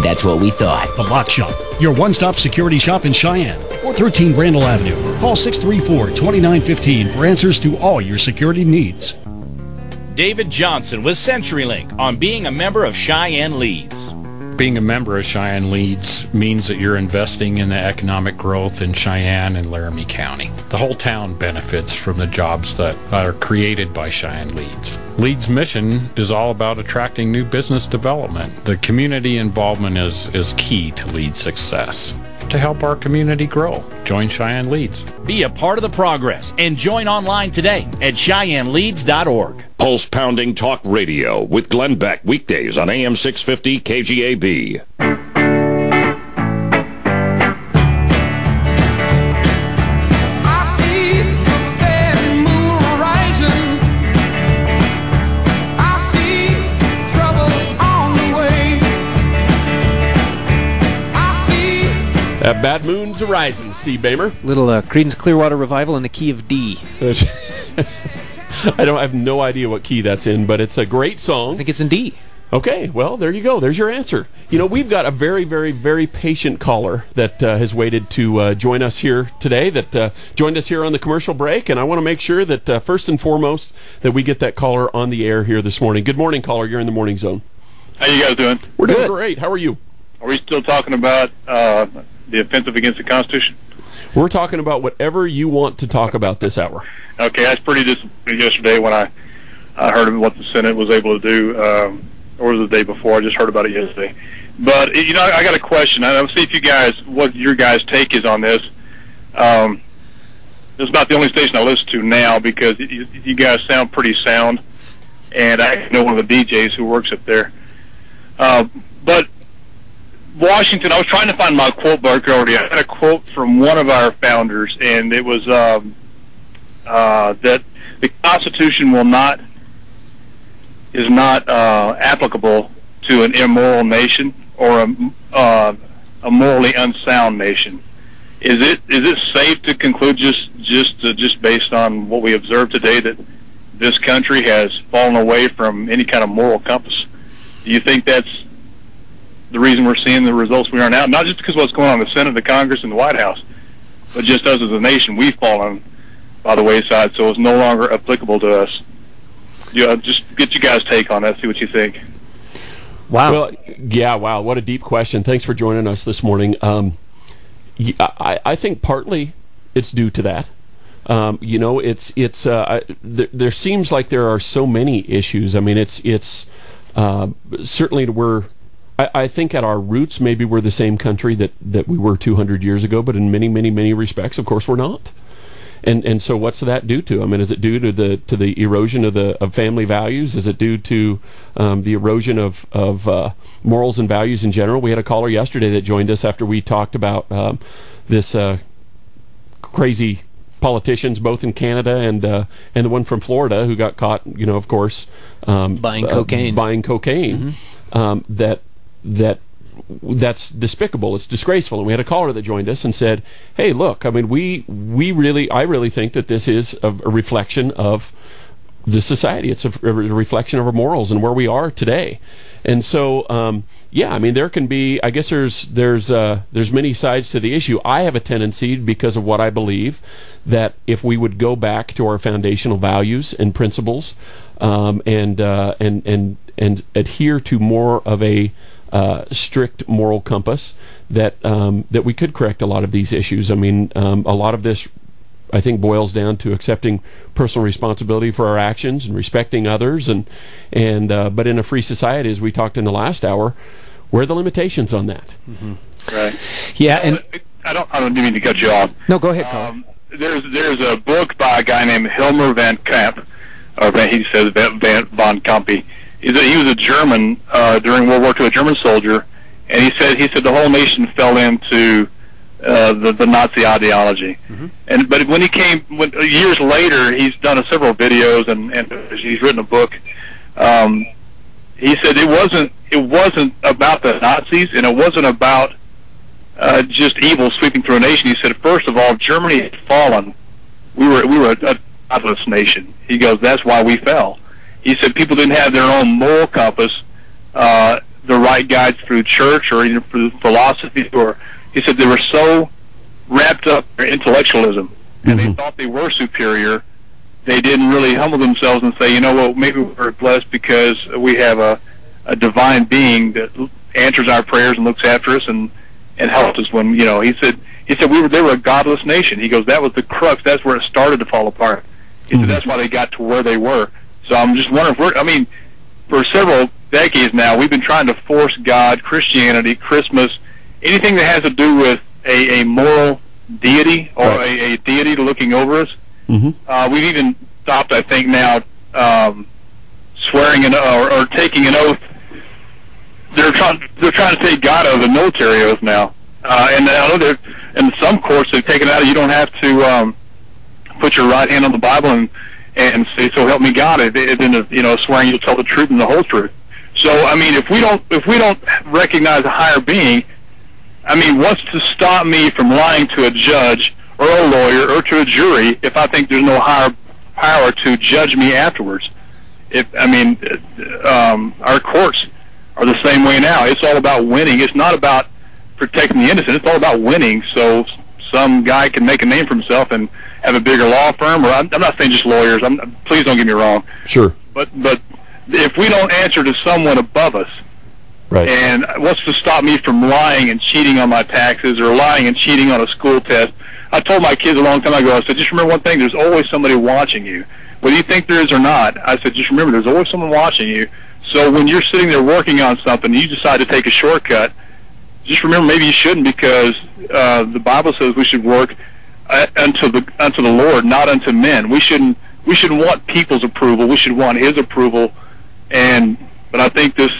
That's what we thought. The Lock Shop, your one-stop security shop in Cheyenne. 413 Randall Avenue. Call 634-2915 for answers to all your security needs. David Johnson with CenturyLink on being a member of Cheyenne Leads. Being a member of Cheyenne Leads means that you're investing in the economic growth in Cheyenne and Laramie County. The whole town benefits from the jobs that are created by Cheyenne Leads. Leads' mission is all about attracting new business development. The community involvement is key to Leads' success. To help our community grow, join Cheyenne Leads. Be a part of the progress and join online today at CheyenneLeads.org. Pulse Pounding Talk Radio with Glenn Beck, weekdays on AM 650 KGAB. Bad Moon's Arising, Steve Bamer. Little Creedence Clearwater Revival in the key of D. I have no idea what key that's in, but it's a great song. I think it's in D. Okay, well, there you go. There's your answer. You know, we've got a very, very, very patient caller that has waited to join us here today, that joined us here on the commercial break, and I want to make sure that, first and foremost, that we get that caller on the air here this morning. Good morning, caller. You're in the Morning Zone. How you guys doing? We're doing great. How are you? Are we still talking about the offensive against the Constitution? We're talking about whatever you want to talk about this hour. Okay, I was pretty disappointed yesterday when I heard of what the Senate was able to do, or was it the day before? I just heard about it yesterday. But, you know, I got a question. I'll see if you guys, what your guys' take is on this. This is about the only station I listen to now because you guys sound pretty sound, and I know one of the DJs who works up there. But Washington, I was trying to find my quote book already. I had a quote from one of our founders, and it was that the Constitution is not applicable to an immoral nation or a morally unsound nation. Is it safe to conclude just based on what we observe today that this country has fallen away from any kind of moral compass? Do you think that's the reason we're seeing the results we are now. Not just because of what's going on in the Senate, the Congress, and the White House, but just us as a nation. We've fallen by the wayside, so it's no longer applicable to us. Just get you guys' take on that, see what you think. Wow. Well, yeah, wow, what a deep question. Thanks for joining us this morning. I think partly it's due to that. There seems like there are so many issues. I mean, certainly I think at our roots, maybe we're the same country that we were 200 years ago, but in many, many, many respects, of course, we're not. And so what's that due to? I mean, is it due to the erosion of family values? Is it due to the erosion of morals and values in general? We had a caller yesterday that joined us after we talked about this crazy politicians, both in Canada and the one from Florida who got caught, of course, buying cocaine. Mm-hmm. That's despicable. It's disgraceful. And we had a caller that joined us and said, "Hey, look, I mean, I really think that this is a reflection of the society. It's a reflection of our morals and where we are today." And so, I mean, there can be. I guess there's many sides to the issue. I have a tendency, because of what I believe, that if we would go back to our foundational values and principles, and adhere to more of a strict moral compass, that we could correct a lot of these issues. I mean, a lot of this, I think, boils down to accepting personal responsibility for our actions and respecting others, but in a free society, as we talked in the last hour, where are the limitations on that? Mm-hmm. Right. Yeah, and I don't mean to cut you off. No, go ahead, Colin. There's a book by a guy named Hilmer van Kamp, or he says von Kampe. He was a German during World War II, a German soldier, and he said the whole nation fell into the Nazi ideology. Mm-hmm. But when years later, he's done several videos and he's written a book. He said it wasn't about the Nazis, and it wasn't about just evil sweeping through a nation. He said, first of all, Germany had fallen. We were a godless nation. He goes, that's why we fell. He said people didn't have their own moral compass, the right guides through church or even through philosophy, or he said they were so wrapped up in intellectualism, and they thought they were superior. They didn't really humble themselves and say, you know what, maybe we're blessed because we have a divine being that answers our prayers and looks after us and helps us when, he said they were a godless nation. He goes, that was the crux. That's where it started to fall apart. He said that's why they got to where they were. So I'm just wondering for several decades now, we've been trying to force God, Christianity, Christmas, anything that has to do with a moral deity or a deity looking over us. Mm-hmm. We've even stopped, I think, now swearing or taking an oath. They're trying to take God out of the military oath now, and I know in some courts they've taken it out. You don't have to put your right hand on the Bible and say, "So help me God." And then swearing you'll tell the truth and the whole truth. So I mean, if we don't recognize a higher being, I mean, what's to stop me from lying to a judge or a lawyer or to a jury if I think there's no higher power to judge me afterwards? Our courts are the same way now. It's all about winning. It's not about protecting the innocent. It's all about winning. So some guy can make a name for himself and have a bigger law firm. Or I'm not saying just lawyers. Please don't get me wrong. Sure. But if we don't answer to someone above us, right. And what's to stop me from lying and cheating on my taxes or lying and cheating on a school test? I told my kids a long time ago, I said, just remember one thing, there's always somebody watching you. Whether you think there is or not, I said, just remember there's always someone watching you. So when you're sitting there working on something and you decide to take a shortcut, just remember maybe you shouldn't, because the Bible says we should work unto the Lord, not unto men. We shouldn't want people's approval. We should want His approval. But I think as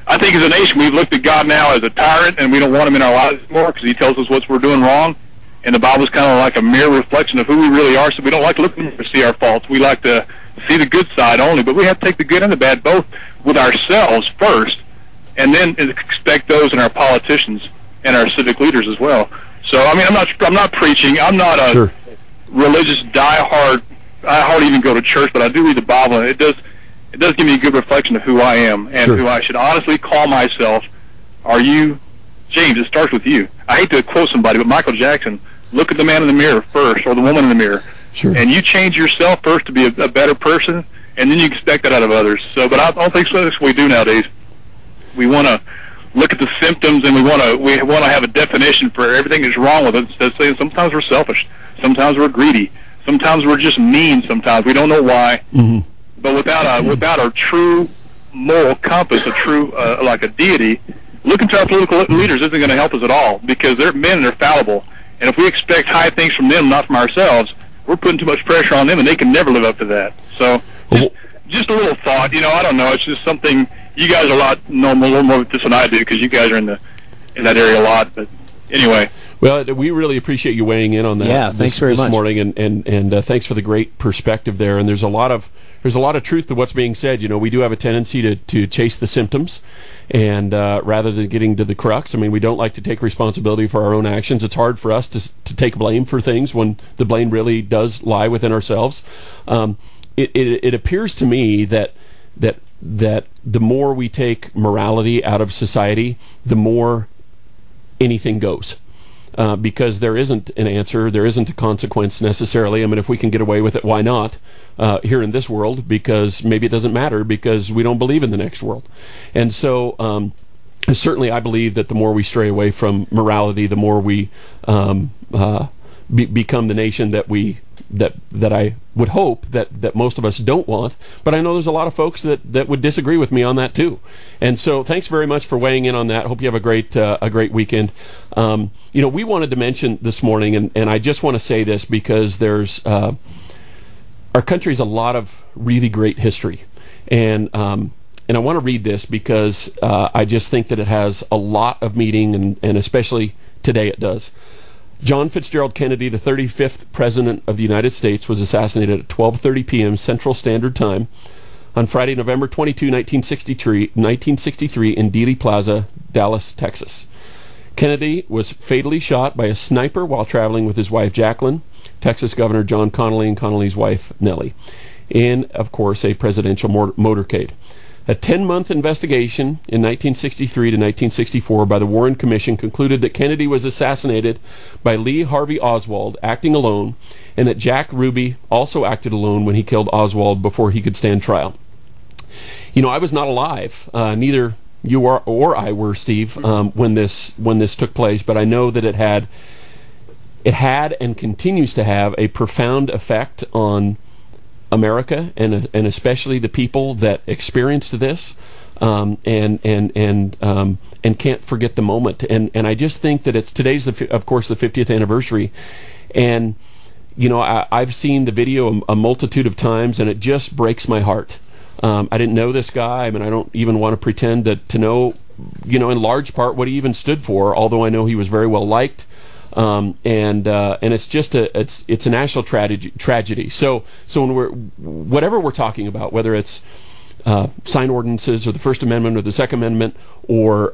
a nation, we've looked at God now as a tyrant, and we don't want Him in our lives anymore because He tells us what we're doing wrong. And the Bible's kind of like a mirror reflection of who we really are, so we don't like to look to see our faults. We like to see the good side only, but we have to take the good and the bad both with ourselves first, and then expect those in our politicians and our civic leaders as well. So, I mean, I'm not preaching. I'm not a religious diehard. I hardly even go to church, but I do read the Bible, and it does give me a good reflection of who I am and who I should honestly call myself, are you, James, it starts with you. I hate to quote somebody, but Michael Jackson, look at the man in the mirror first, or the woman in the mirror. Sure. And you change yourself first to be a better person, and then you expect that out of others. So, but I don't think so. That's what we do nowadays. We want to look at the symptoms, and we want to have a definition for everything that's wrong with us. Instead of saying sometimes we're selfish, sometimes we're greedy, sometimes we're just mean. Sometimes we don't know why. Mm-hmm. But without a true moral compass, a true like a deity, looking to our political leaders isn't going to help us at all, because they're men and they're fallible. And if we expect high things from them, not from ourselves, we're putting too much pressure on them, and they can never live up to that. So, just a little thought. I don't know. It's just something. You guys are know a little more of this than I do, because you guys are in that area a lot. But anyway. Well, we really appreciate you weighing in on that. Yeah, thanks very much this morning, and thanks for the great perspective there. And there's a lot of truth to what's being said. We do have a tendency to chase the symptoms, and rather than getting to the crux. I mean, we don't like to take responsibility for our own actions. It's hard for us to take blame for things when the blame really does lie within ourselves. It appears to me that the more we take morality out of society, the more anything goes. Because there isn't an answer, there isn't a consequence necessarily. I mean, if we can get away with it, why not? Here in this world, because maybe it doesn't matter, because we don't believe in the next world. And so certainly I believe that the more we stray away from morality, the more we become the nation that I would hope that most of us don't want. But I know there's a lot of folks that would disagree with me on that too. And so thanks very much for weighing in on that. Hope you have a great weekend. We wanted to mention this morning, and I just want to say this because there's our country's a lot of really great history, and I want to read this because I just think that it has a lot of meaning, and especially today it does. John Fitzgerald Kennedy, the 35th President of the United States, was assassinated at 12:30 p.m. Central Standard Time on Friday, November 22, 1963 in Dealey Plaza, Dallas, Texas. Kennedy was fatally shot by a sniper while traveling with his wife Jacqueline, Texas Governor John Connally, and Connally's wife Nellie, in, of course, a presidential motorcade. A 10-month investigation in 1963 to 1964 by the Warren Commission concluded that Kennedy was assassinated by Lee Harvey Oswald, acting alone, and that Jack Ruby also acted alone when he killed Oswald before he could stand trial. I was not alive, neither you or I were, Steve, when this took place, but I know that it had and continues to have a profound effect on America, and especially the people that experienced this, and can't forget the moment. And I just think that today's of course the 50th anniversary, and I've seen the video a multitude of times, and it just breaks my heart. I didn't know this guy. I mean, I don't even want to pretend to know, in large part what he even stood for. Although I know he was very well liked. And it's just it's a national tragedy. So when whatever we're talking about, whether it's sign ordinances or the First Amendment or the Second Amendment or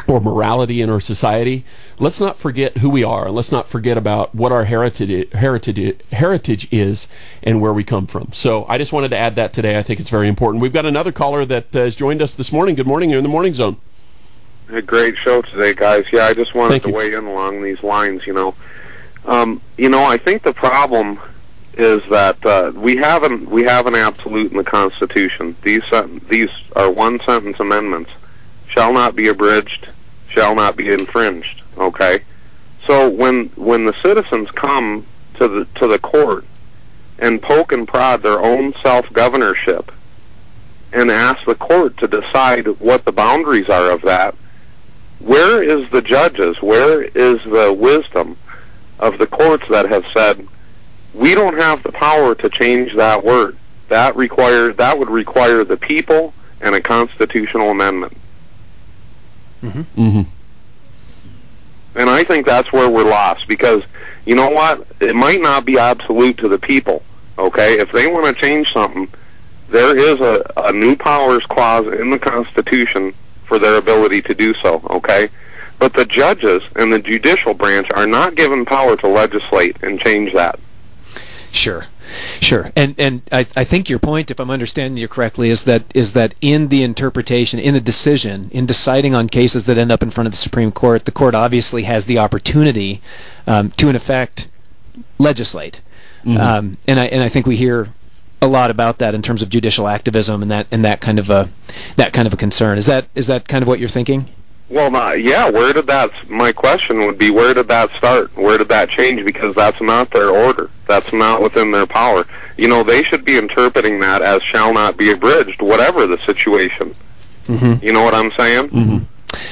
morality in our society, let's not forget who we are, and let's not forget about what our heritage is and where we come from. So I just wanted to add that today. I think it's very important. We've got another caller that has joined us this morning. Good morning. You're in the Morning Zone. A great show today, guys. Yeah, I just wanted to weigh in along these lines. I think the problem is that we have an absolute in the Constitution. These are one-sentence amendments: shall not be abridged, shall not be infringed. Okay, so when the citizens come to the court and poke and prod their own self-governorship and ask the court to decide what the boundaries are of that, where is the judges? Where is the wisdom of the courts that have said, we don't have the power to change that word? That would require the people and a constitutional amendment. Mm-hmm. Mm-hmm. And I think that's where we're lost, because you know what? It might not be absolute to the people. Okay, if they want to change something, there is a new powers clause in the Constitution for their ability to do so, okay? But the judges and the judicial branch are not given power to legislate and change that. Sure. Sure, and I think your point, if I'm understanding you correctly, is that in the interpretation, in the decision, in deciding on cases that end up in front of the Supreme Court, the court obviously has the opportunity to, in effect, legislate. And I think we hear a lot about that in terms of judicial activism and that kind of a concern. Is that kind of what you're thinking? Well, my question would be, where did that start? Where did that change? Because that's not their order. That's not within their power. They should be interpreting that as shall not be abridged, whatever the situation. You know what I'm saying?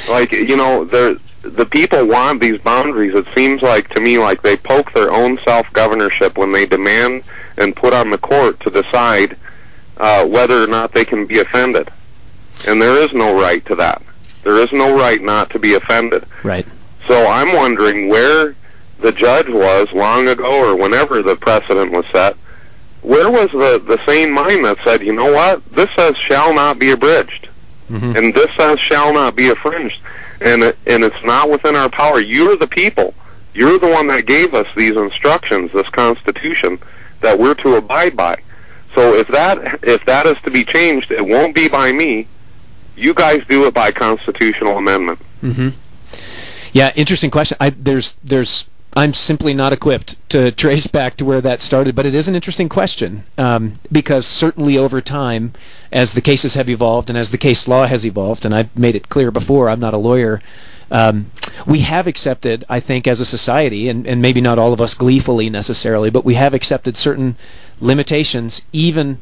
Like, the people want these boundaries. It seems like, to me, like they poke their own self-governorship when they demand and put on the court to decide whether or not they can be offended. And there is no right to that. There is no right not to be offended. Right. So I'm wondering where the judge was long ago, or whenever the precedent was set. Where was the sane mind that said, you know what, this says shall not be abridged, and this says shall not be infringed, and it's not within our power. You're the people. You're the one that gave us these instructions, this Constitution, that we're to abide by. So if that is to be changed, it won't be by me. You guys do it by constitutional amendment. Yeah, interesting question. I'm simply not equipped to trace back to where that started, but it is an interesting question because certainly over time, as the cases have evolved and as the case law has evolved, and I've made it clear before, I'm not a lawyer, we have accepted, I think, as a society, and maybe not all of us gleefully necessarily, but we have accepted certain limitations, even,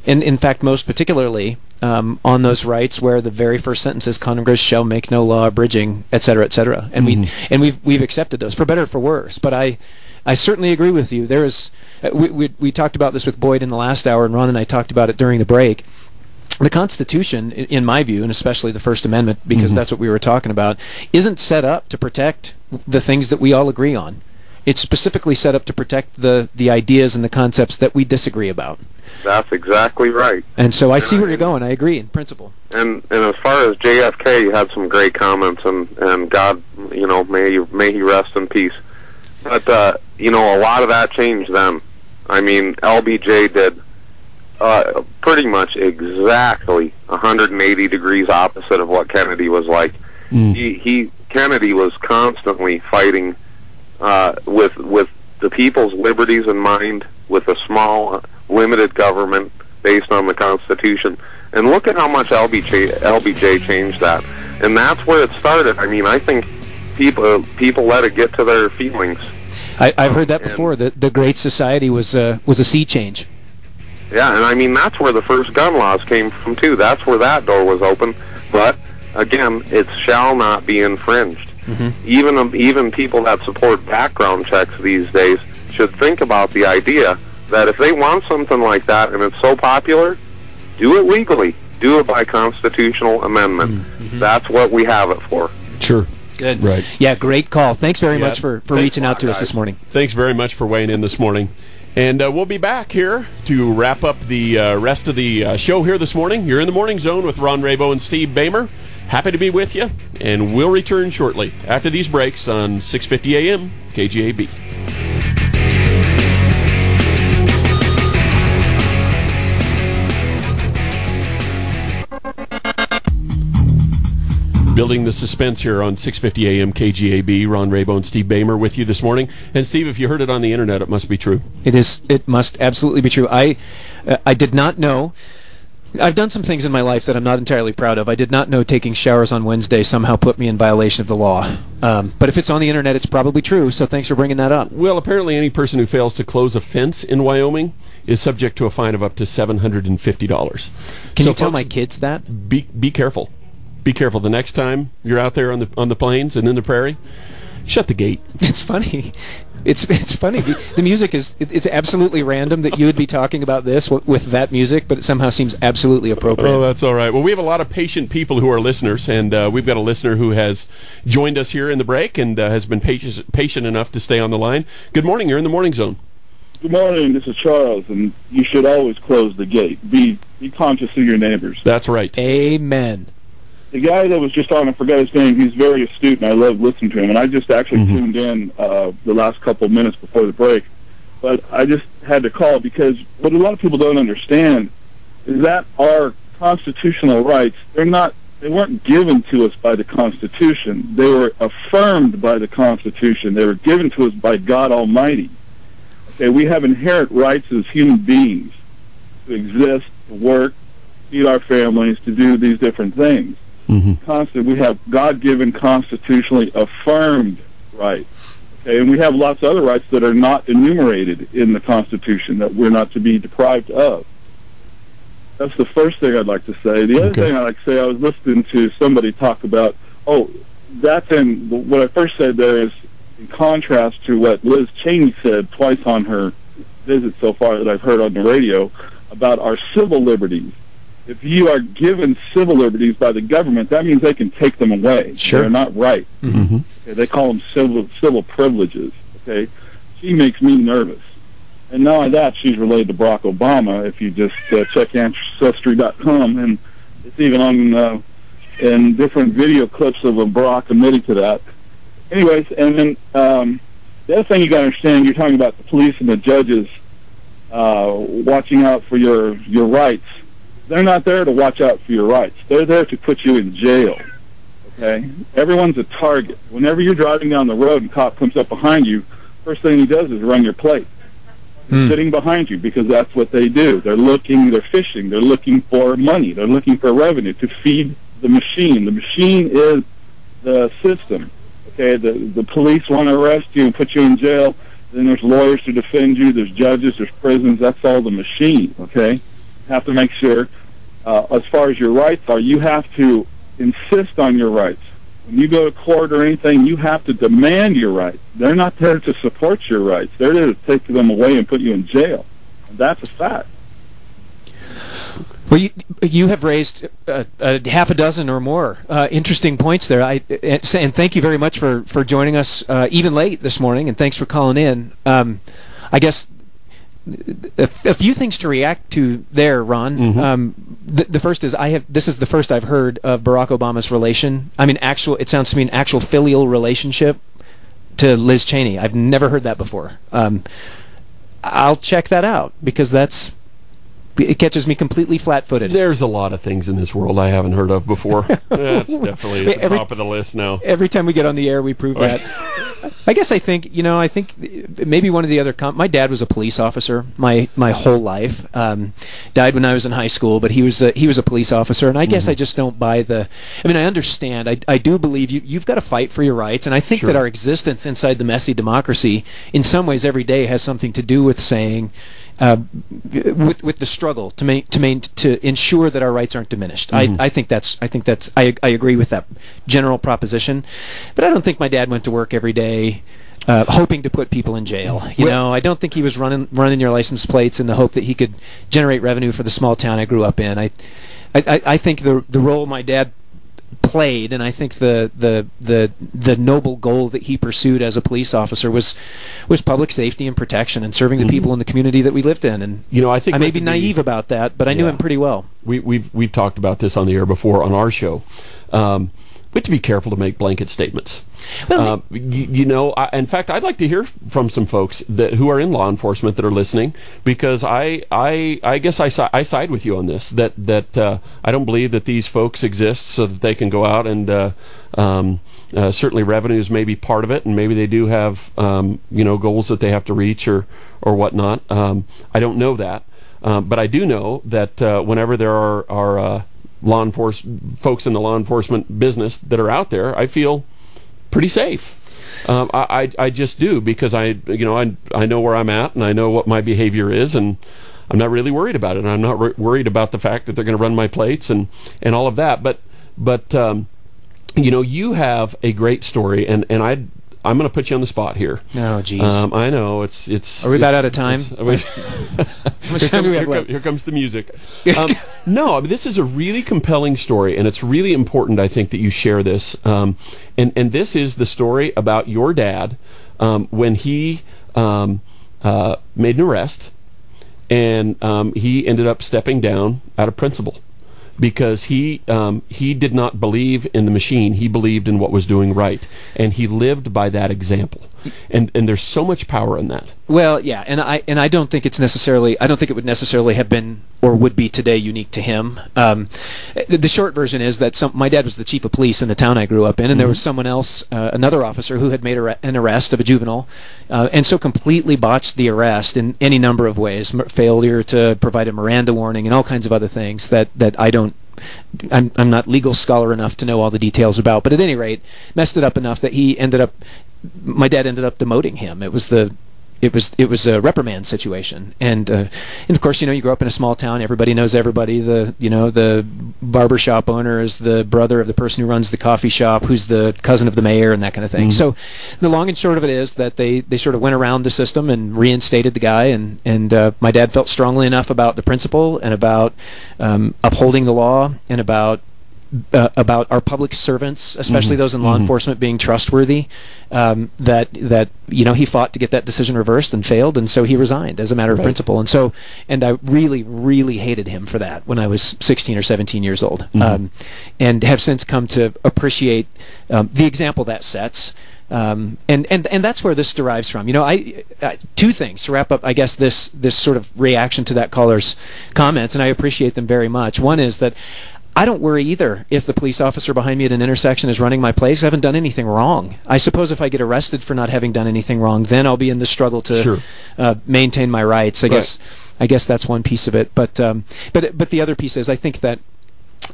and in fact most particularly, on those rights where the very first sentence is Congress shall make no law abridging, et cetera, and we've accepted those for better or for worse. But I certainly agree with you. There is we talked about this with Boyd in the last hour, and Ron and I talked about it during the break. The Constitution, in my view, and especially the First Amendment, because that's what we were talking about, isn't set up to protect the things that we all agree on. It's specifically set up to protect the ideas and the concepts that we disagree about. That's exactly right. And so I see where you're going. I agree in principle. And as far as JFK, you had some great comments, and God, may he rest in peace. But a lot of that changed then. I mean, LBJ did pretty much exactly 180 degrees opposite of what Kennedy was like. Kennedy was constantly fighting with the people's liberties in mind, with a small, limited government based on the Constitution. And look at how much LBJ changed that. And that's where it started. I mean, I think people let it get to their feelings. I've heard that before. The Great Society was a sea change. Yeah, and I mean, that's where the first gun laws came from, too. That's where that door was open. But, again, it shall not be infringed. Even people that support background checks these days should think about the idea that if they want something like that and it's so popular, do it legally. Do it by constitutional amendment. That's what we have it for. Sure. Good. Right. Yeah, great call. Thanks very much for reaching out to us this morning. Thanks very much for weighing in this morning. And we'll be back here to wrap up the rest of the show here this morning. You're in the Morning Zone with Ron Rabo and Steve Bamer. Happy to be with you, and we'll return shortly after these breaks on 650 AM KGAB. Building the suspense here on 650 AM KGAB. Ron Rabo and Steve Bamer with you this morning. And Steve, if you heard it on the internet, it must be true. It must absolutely be true. I did not know. I've done some things in my life that I'm not entirely proud of. I did not know taking showers on Wednesday somehow put me in violation of the law. But if it's on the internet, it's probably true, so thanks for bringing that up. Well, apparently any person who fails to close a fence in Wyoming is subject to a fine of up to $750. Can you tell my kids that? Be careful. Be careful the next time you're out there on the plains and in the prairie. Shut the gate. It's funny. It's funny. The music it's absolutely random that you would be talking about this with that music, but it somehow seems absolutely appropriate. Oh, that's all right. Well, we have a lot of patient people who are listeners, and we've got a listener who has joined us here in the break and has been patient enough to stay on the line. Good morning. You're in the Morning Zone. Good morning. This is Charles, and you should always close the gate. Be conscious of your neighbors. That's right. Amen. The guy that was just on, I forgot his name, he's very astute, and I love listening to him. And I just actually tuned in the last couple of minutes before the break. but I just had to call because what a lot of people don't understand is that our constitutional rights, they weren't given to us by the Constitution. They were affirmed by the Constitution. They were given to us by God Almighty. Okay, we have inherent rights as human beings to exist, to work, feed our families, to do these different things. We have God-given, constitutionally affirmed rights. Okay, and we have lots of other rights that are not enumerated in the Constitution that we're not to be deprived of. That's the first thing I'd like to say. The other thing I'd like to say, I was listening to somebody talk about, what I first said there is in contrast to what Liz Cheney said twice on her visit so far that I've heard on the radio about our civil liberties. If you are given civil liberties by the government, that means they can take them away. Sure. They're not right. Okay, they call them civil privileges. Okay, she makes me nervous. And not only that, she's related to Barack Obama. If you just check Ancestry.com, and it's even on in different video clips of Barack admitting to that. Anyways, and then the other thing you got to understand, you're talking about the police and the judges watching out for your rights. They're not there to watch out for your rights. They're there to put you in jail. Okay? Everyone's a target. Whenever you're driving down the road and a cop comes up behind you, first thing he does is run your plate. Sitting behind you, because that's what they do. They're fishing, they're looking for money, they're looking for revenue to feed the machine. The machine is the system. Okay, the police want to arrest you and put you in jail, then there's lawyers to defend you, there's judges, there's prisons, that's all the machine, okay? You have to make sure, as far as your rights are, you have to insist on your rights. When you go to court or anything, you have to demand your rights. They're not there to support your rights. They're there to take them away and put you in jail. And that's a fact. Well, you have raised half a dozen or more interesting points there. And thank you very much for joining us even late this morning, and thanks for calling in. I guess a few things to react to there, Ron. The first is this is the first I've heard of Barack Obama's relation. I mean, it sounds to me an actual filial relationship to Liz Cheney. I've never heard that before. I'll check that out because it catches me completely flat-footed. There's a lot of things in this world I haven't heard of before. That's definitely at the top of the list now. Every time we get on the air, we prove that. I think maybe one of the other my dad was a police officer my whole life. Died when I was in high school, but he was a police officer, and I guess I just don't buy I understand. I do believe you've got to fight for your rights, and I think that our existence inside the messy democracy, in some ways, every day has something to do with saying. With the struggle to ensure that our rights aren't diminished. I agree with that general proposition, but I don't think my dad went to work every day hoping to put people in jail. I don't think he was running your license plates in the hope that he could generate revenue for the small town I grew up in. I think the role my dad played, and I think the noble goal that he pursued as a police officer was public safety and protection and serving the people in the community that we lived in. And I think I may be naive about that, but I knew him pretty well. We've talked about this on the air before on our show. We have to be careful to make blanket statements. Well, in fact, I'd like to hear from some folks who are in law enforcement that are listening, because I guess I side with you on this. That I don't believe that these folks exist so that they can go out and certainly revenues may be part of it, and maybe they do have goals that they have to reach or whatnot. I don't know that, but I do know that whenever there are folks in the law enforcement business that are out there, I feel pretty safe. I just do, because I know where I'm at, and I know what my behavior is, and I'm not really worried about it. I'm not worried about the fact that they're going to run my plates and all of that. But you have a great story, and I'm going to put you on the spot here. Oh, geez. I know it's. Are we about out of time? Here comes the music. No, I mean, this is a really compelling story, and it's really important, I think, that you share this. And this is the story about your dad when he made an arrest, and he ended up stepping down out of principle. Because he did not believe in the machine. He believed in what was doing right, and he lived by that example. and there's so much power in that. Well, yeah, and I don't think it would necessarily have been or would be today unique to him. The short version is that my dad was the chief of police in the town I grew up in, and there was someone else, another officer, who had made an arrest of a juvenile, and so completely botched the arrest in any number of ways, failure to provide a Miranda warning and all kinds of other things that I'm not legal scholar enough to know all the details about, but at any rate, messed it up enough that my dad ended up demoting him. It was a reprimand situation, and of course, you grow up in a small town. Everybody knows everybody. The barber shop owner is the brother of the person who runs the coffee shop, who's the cousin of the mayor, and that kind of thing. So, the long and short of it is that they sort of went around the system and reinstated the guy. And my dad felt strongly enough about the principle and about upholding the law and about our public servants, especially those in law enforcement, being trustworthy, that he fought to get that decision reversed and failed, and so he resigned as a matter of principle. And I really, really hated him for that when I was 16 or 17 years old, and have since come to appreciate the example that sets. And that's where this derives from. Two things to wrap up, I guess, this sort of reaction to that caller's comments, and I appreciate them very much. One is that I don't worry either if the police officer behind me at an intersection is running my place. I haven't done anything wrong. I suppose if I get arrested for not having done anything wrong, then I'll be in the struggle to maintain my rights. I guess that's one piece of it. But the other piece is I think that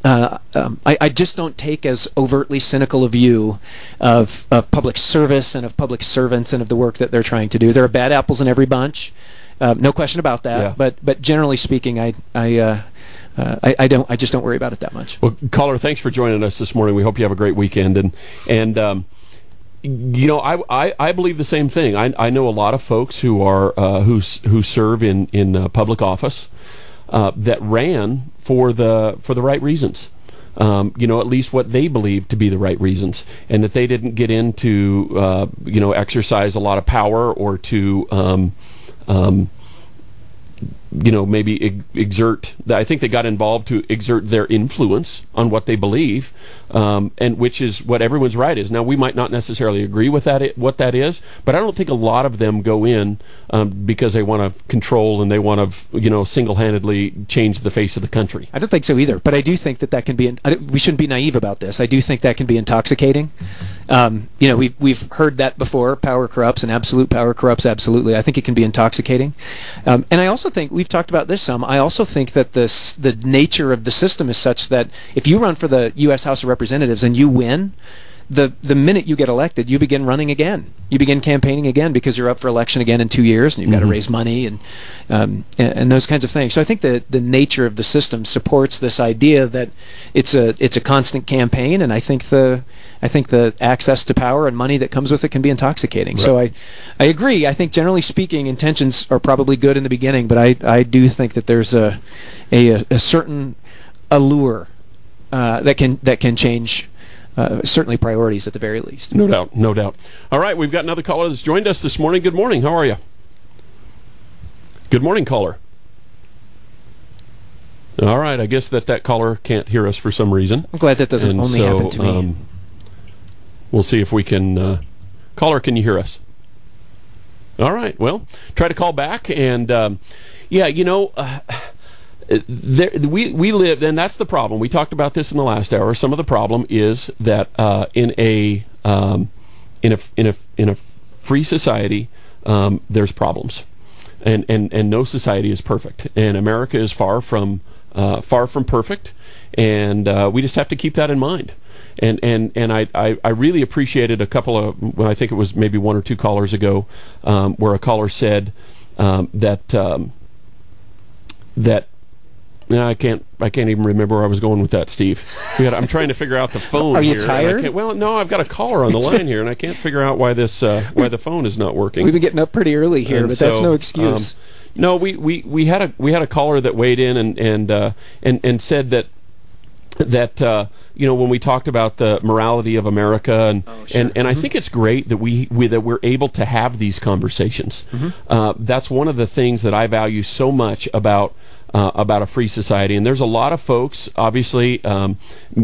I just don't take as overtly cynical a view of public service and of public servants and of the work that they're trying to do. There are bad apples in every bunch, no question about that. Yeah. But generally speaking, I just don't worry about it that much. Well, caller, thanks for joining us this morning. We hope you have a great weekend. And I believe the same thing. I know a lot of folks who are who serve in public office that ran for the right reasons. At least what they believe to be the right reasons, and that they didn't get into exercise a lot of power or to maybe exert. I think they got involved to exert their influence on what they believe, and which is what everyone's right is. Now, we might not necessarily agree with what that is, but I don't think a lot of them go in because they want to control and they want to, single-handedly change the face of the country. I don't think so either, but I do think that can be. We shouldn't be naive about this. I do think that can be intoxicating. We've heard that before. Power corrupts, and absolute power corrupts. Absolutely, I think it can be intoxicating. And I also think we've talked about this some. I also think that the nature of the system is such that if you run for the U.S. House of Representatives and you win, the minute you get elected, you begin running again. You begin campaigning again because you're up for election again in 2 years, and you've got to raise money and those kinds of things. So I think the nature of the system supports this idea that it's a constant campaign, and I think the access to power and money that comes with it can be intoxicating. Right. So I agree. I think generally speaking, intentions are probably good in the beginning, but I do think that there's a certain allure that can change. Certainly priorities at the very least. No doubt. All right, we've got another caller that's joined us this morning. Good morning. How are you? Good morning, caller. All right, I guess that caller can't hear us for some reason. I'm glad that doesn't only happen to me. We'll see if we can... caller, can you hear us? All right, well, try to call back. And, we live, and that's the problem. We talked about this in the last hour. Some of the problem is that in a free society, there's problems, and no society is perfect. And America is far from perfect, and we just have to keep that in mind. And I really appreciated a couple of, I think it was maybe one or two callers ago, where a caller said that. No, I can't even remember where I was going with that, Steve. I'm trying to figure out the phone. Are you here, tired? Well, no, I've got a caller on the line here, and I can't figure out why the phone is not working. We've been getting up pretty early here, but that's no excuse. No, we had a caller that weighed in and said that when we talked about the morality of America and I think it's great that we're able to have these conversations. That's one of the things that I value so much about about a free society. And there's a lot of folks, obviously,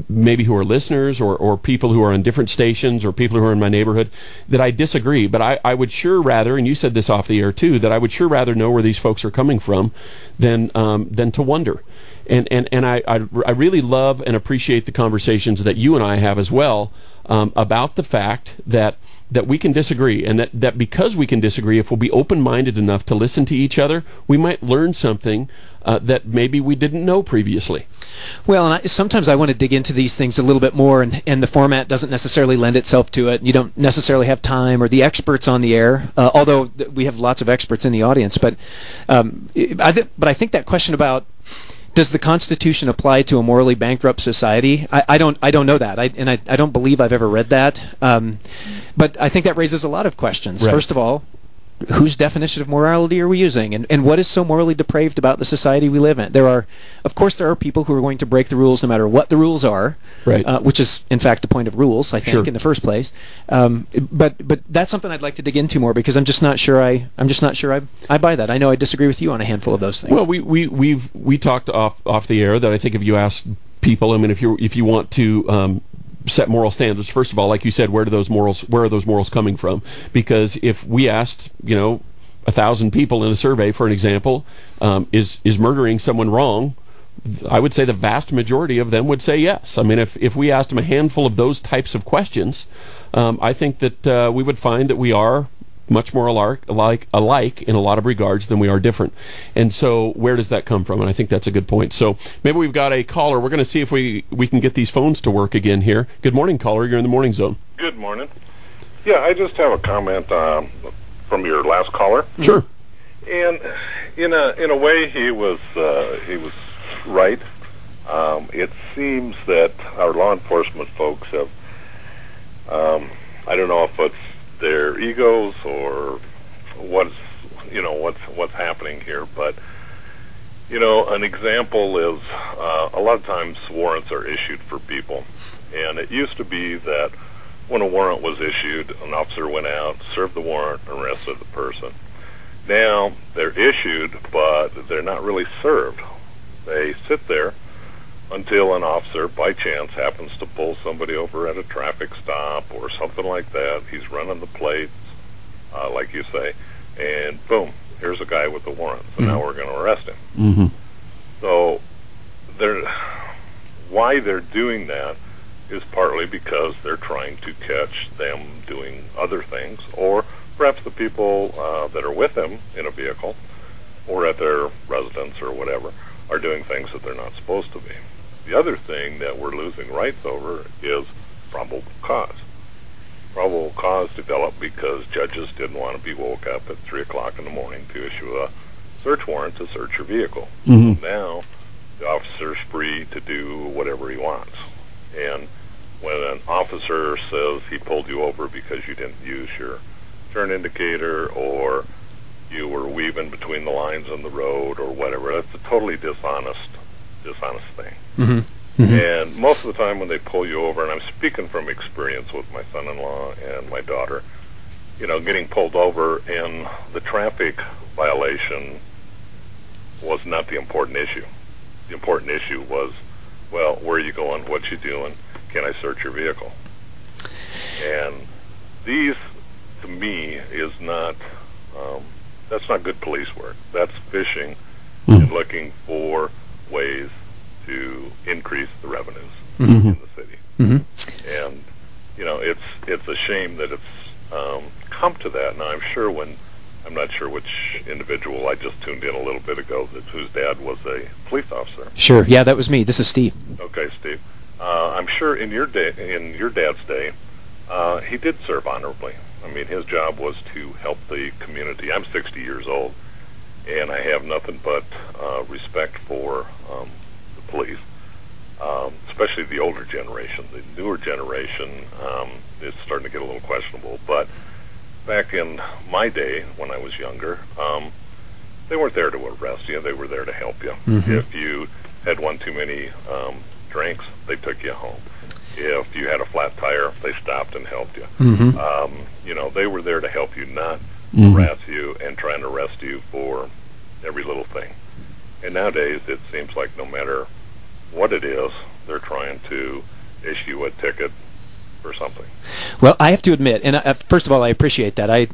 maybe who are listeners or people who are on different stations or people who are in my neighborhood, that I disagree. But I would sure rather, and you said this off the air too, that I would sure rather know where these folks are coming from than to wonder. And I really love and appreciate the conversations that you and I have as well about the fact that we can disagree, and that because we can disagree, if we'll be open-minded enough to listen to each other, we might learn something that maybe we didn't know previously. Well, and sometimes I want to dig into these things a little bit more, and the format doesn't necessarily lend itself to it. You don't necessarily have time or the experts on the air, although we have lots of experts in the audience. But I think that question about does the Constitution apply to a morally bankrupt society? I don't know that, I don't believe I've ever read that. But I think that raises a lot of questions. Right. First of all, whose definition of morality are we using, and what is so morally depraved about the society we live in? Of course, there are people who are going to break the rules no matter what the rules are, right? Which is, in fact, the point of rules, I think, Sure. in the first place. But that's something I'd like to dig into more, because I'm just not sure I buy that. I know I disagree with you on a handful of those things. Well, we talked off the air that I think if you ask people, I mean, if you want to set moral standards, first of all, like you said, where are those morals coming from? Because if we asked, 1,000 people in a survey, for an example, is murdering someone wrong, I would say the vast majority of them would say yes. I mean, if we asked them a handful of those types of questions, I think that we would find that we are much more alike in a lot of regards than we are different. And so where does that come from? And I think that's a good point. So maybe we've got a caller. We're going to see if we can get these phones to work again here. Good morning, caller. You're in the morning zone. Good morning. Yeah, I just have a comment from your last caller. Sure. And in a way, he was right. It seems that our law enforcement folks have, I don't know if it's their egos or what's happening here, but an example is a lot of times warrants are issued for people, and it used to be that when a warrant was issued, an officer went out, served the warrant, and arrested the person. Now they're issued, but they're not really served. They sit there until an officer, by chance, happens to pull somebody over at a traffic stop or something like that. He's running the plates, like you say, and boom, here's a guy with a warrant. So now we're going to arrest him. Mm-hmm. So why they're doing that is partly because they're trying to catch them doing other things, or perhaps the people that are with them in a vehicle or at their residence or whatever are doing things that they're not supposed to be. The other thing that we're losing rights over is probable cause. Probable cause developed because judges didn't want to be woke up at 3 o'clock in the morning to issue a search warrant to search your vehicle. Mm-hmm. Now, the officer's free to do whatever he wants. And when an officer says he pulled you over because you didn't use your turn indicator or you were weaving between the lines on the road or whatever, that's a totally dishonest thing. Mm-hmm. Mm-hmm. And most of the time when they pull you over, and I'm speaking from experience with my son-in-law and my daughter, getting pulled over and the traffic violation was not the important issue. The important issue was, well, where are you going? What you doing? Can I search your vehicle? And these, to me, is not, that's not good police work. That's fishing and looking for ways to increase the revenues Mm-hmm. in the city. Mm-hmm. And, it's a shame that it's come to that. Now, I'm not sure which individual I just tuned in a little bit ago whose dad was a police officer. Sure. Yeah, that was me. This is Steve. Okay, Steve. I'm sure in your dad's day, he did serve honorably. I mean, his job was to help the community. I'm 60 years old, and I have nothing but respect for the police, especially the older generation. The newer generation is starting to get a little questionable. But back in my day, when I was younger, they weren't there to arrest you. They were there to help you. Mm-hmm. If you had one too many drinks, they took you home. If you had a flat tire, they stopped and helped you. Mm-hmm. They were there to help you, not Mm-hmm. harass you and try and arrest you for every little thing. And nowadays, it seems like no matter what it is, they're trying to issue a ticket for something. Well, I have to admit, and first of all, I appreciate that. I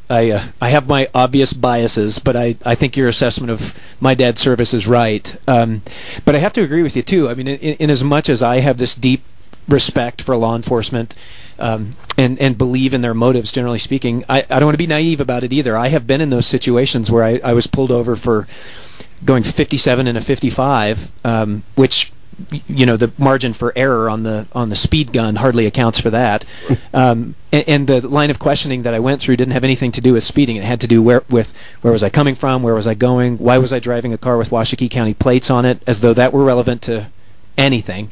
have my obvious biases, but I think your assessment of my dad's service is right. But I have to agree with you, too. I mean, in as much as I have this deep respect for law enforcement and believe in their motives, generally speaking, I don't want to be naive about it either. I have been in those situations where I was pulled over for going 57 and a 55, which, you know, the margin for error on the speed gun hardly accounts for that. And the line of questioning that I went through didn't have anything to do with speeding. It had to do with where was I coming from, where was I going, why was I driving a car with Washakie County plates on it, as though that were relevant to anything.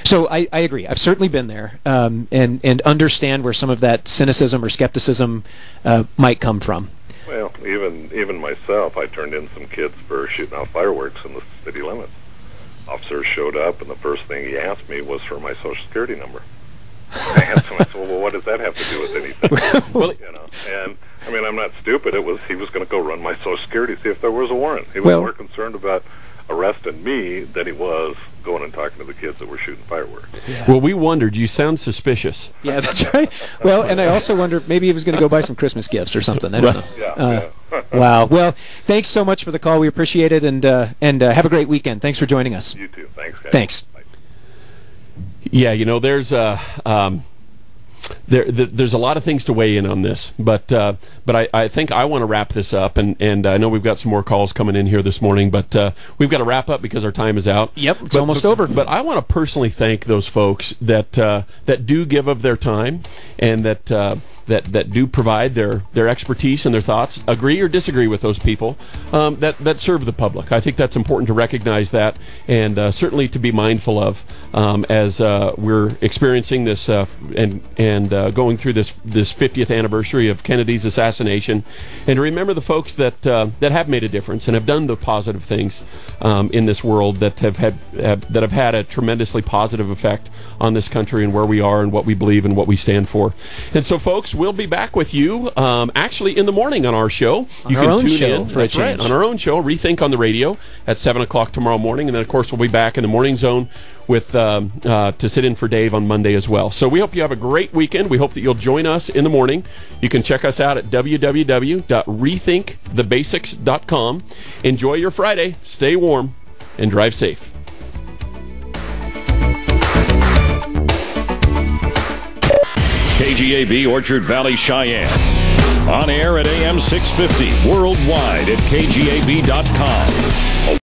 So I agree. I've certainly been there and understand where some of that cynicism or skepticism might come from. Well, even myself, I turned in some kids for shooting out fireworks in the city limits. Officers showed up, and the first thing he asked me was for my Social Security number. I asked him, I said, well, what does that have to do with anything? Well, you know, and I mean, I'm not stupid. He was going to go run my Social Security, see if there was a warrant. He was more concerned about arresting me than he was going and talking to the kids that were shooting fireworks. Yeah. Well, we wondered. You sound suspicious. Yeah, that's right. Well, and I also wondered maybe he was going to go buy some Christmas gifts or something. I don't know. Yeah. Wow. Well, thanks so much for the call. We appreciate it, and have a great weekend. Thanks for joining us. You too. Thanks, guys. Thanks. Bye. Yeah, you know, there's there's a lot of things to weigh in on this, but I think I want to wrap this up, and I know we've got some more calls coming in here this morning, but we've got to wrap up because our time is out. Yep, it's almost over. But I want to personally thank those folks that do give of their time and that do provide their expertise and their thoughts, agree or disagree with those people that serve the public. I think that's important to recognize that, and certainly to be mindful of as we're experiencing this and going through this 50th anniversary of Kennedy's assassination, and to remember the folks that have made a difference and have done the positive things in this world that have had a tremendously positive effect on this country and where we are and what we believe and what we stand for. And so, folks, we'll be back with you actually in the morning on our show. You can tune in for a change. On our own show, Rethink on the Radio at 7 o'clock tomorrow morning. And then, of course, we'll be back in the Morning Zone with to sit in for Dave on Monday as well. So we hope you have a great weekend. We hope that you'll join us in the morning. You can check us out at www.rethinkthebasics.com. Enjoy your Friday. Stay warm and drive safe. KGAB Orchard Valley, Cheyenne. On air at AM 650, worldwide at KGAB.com.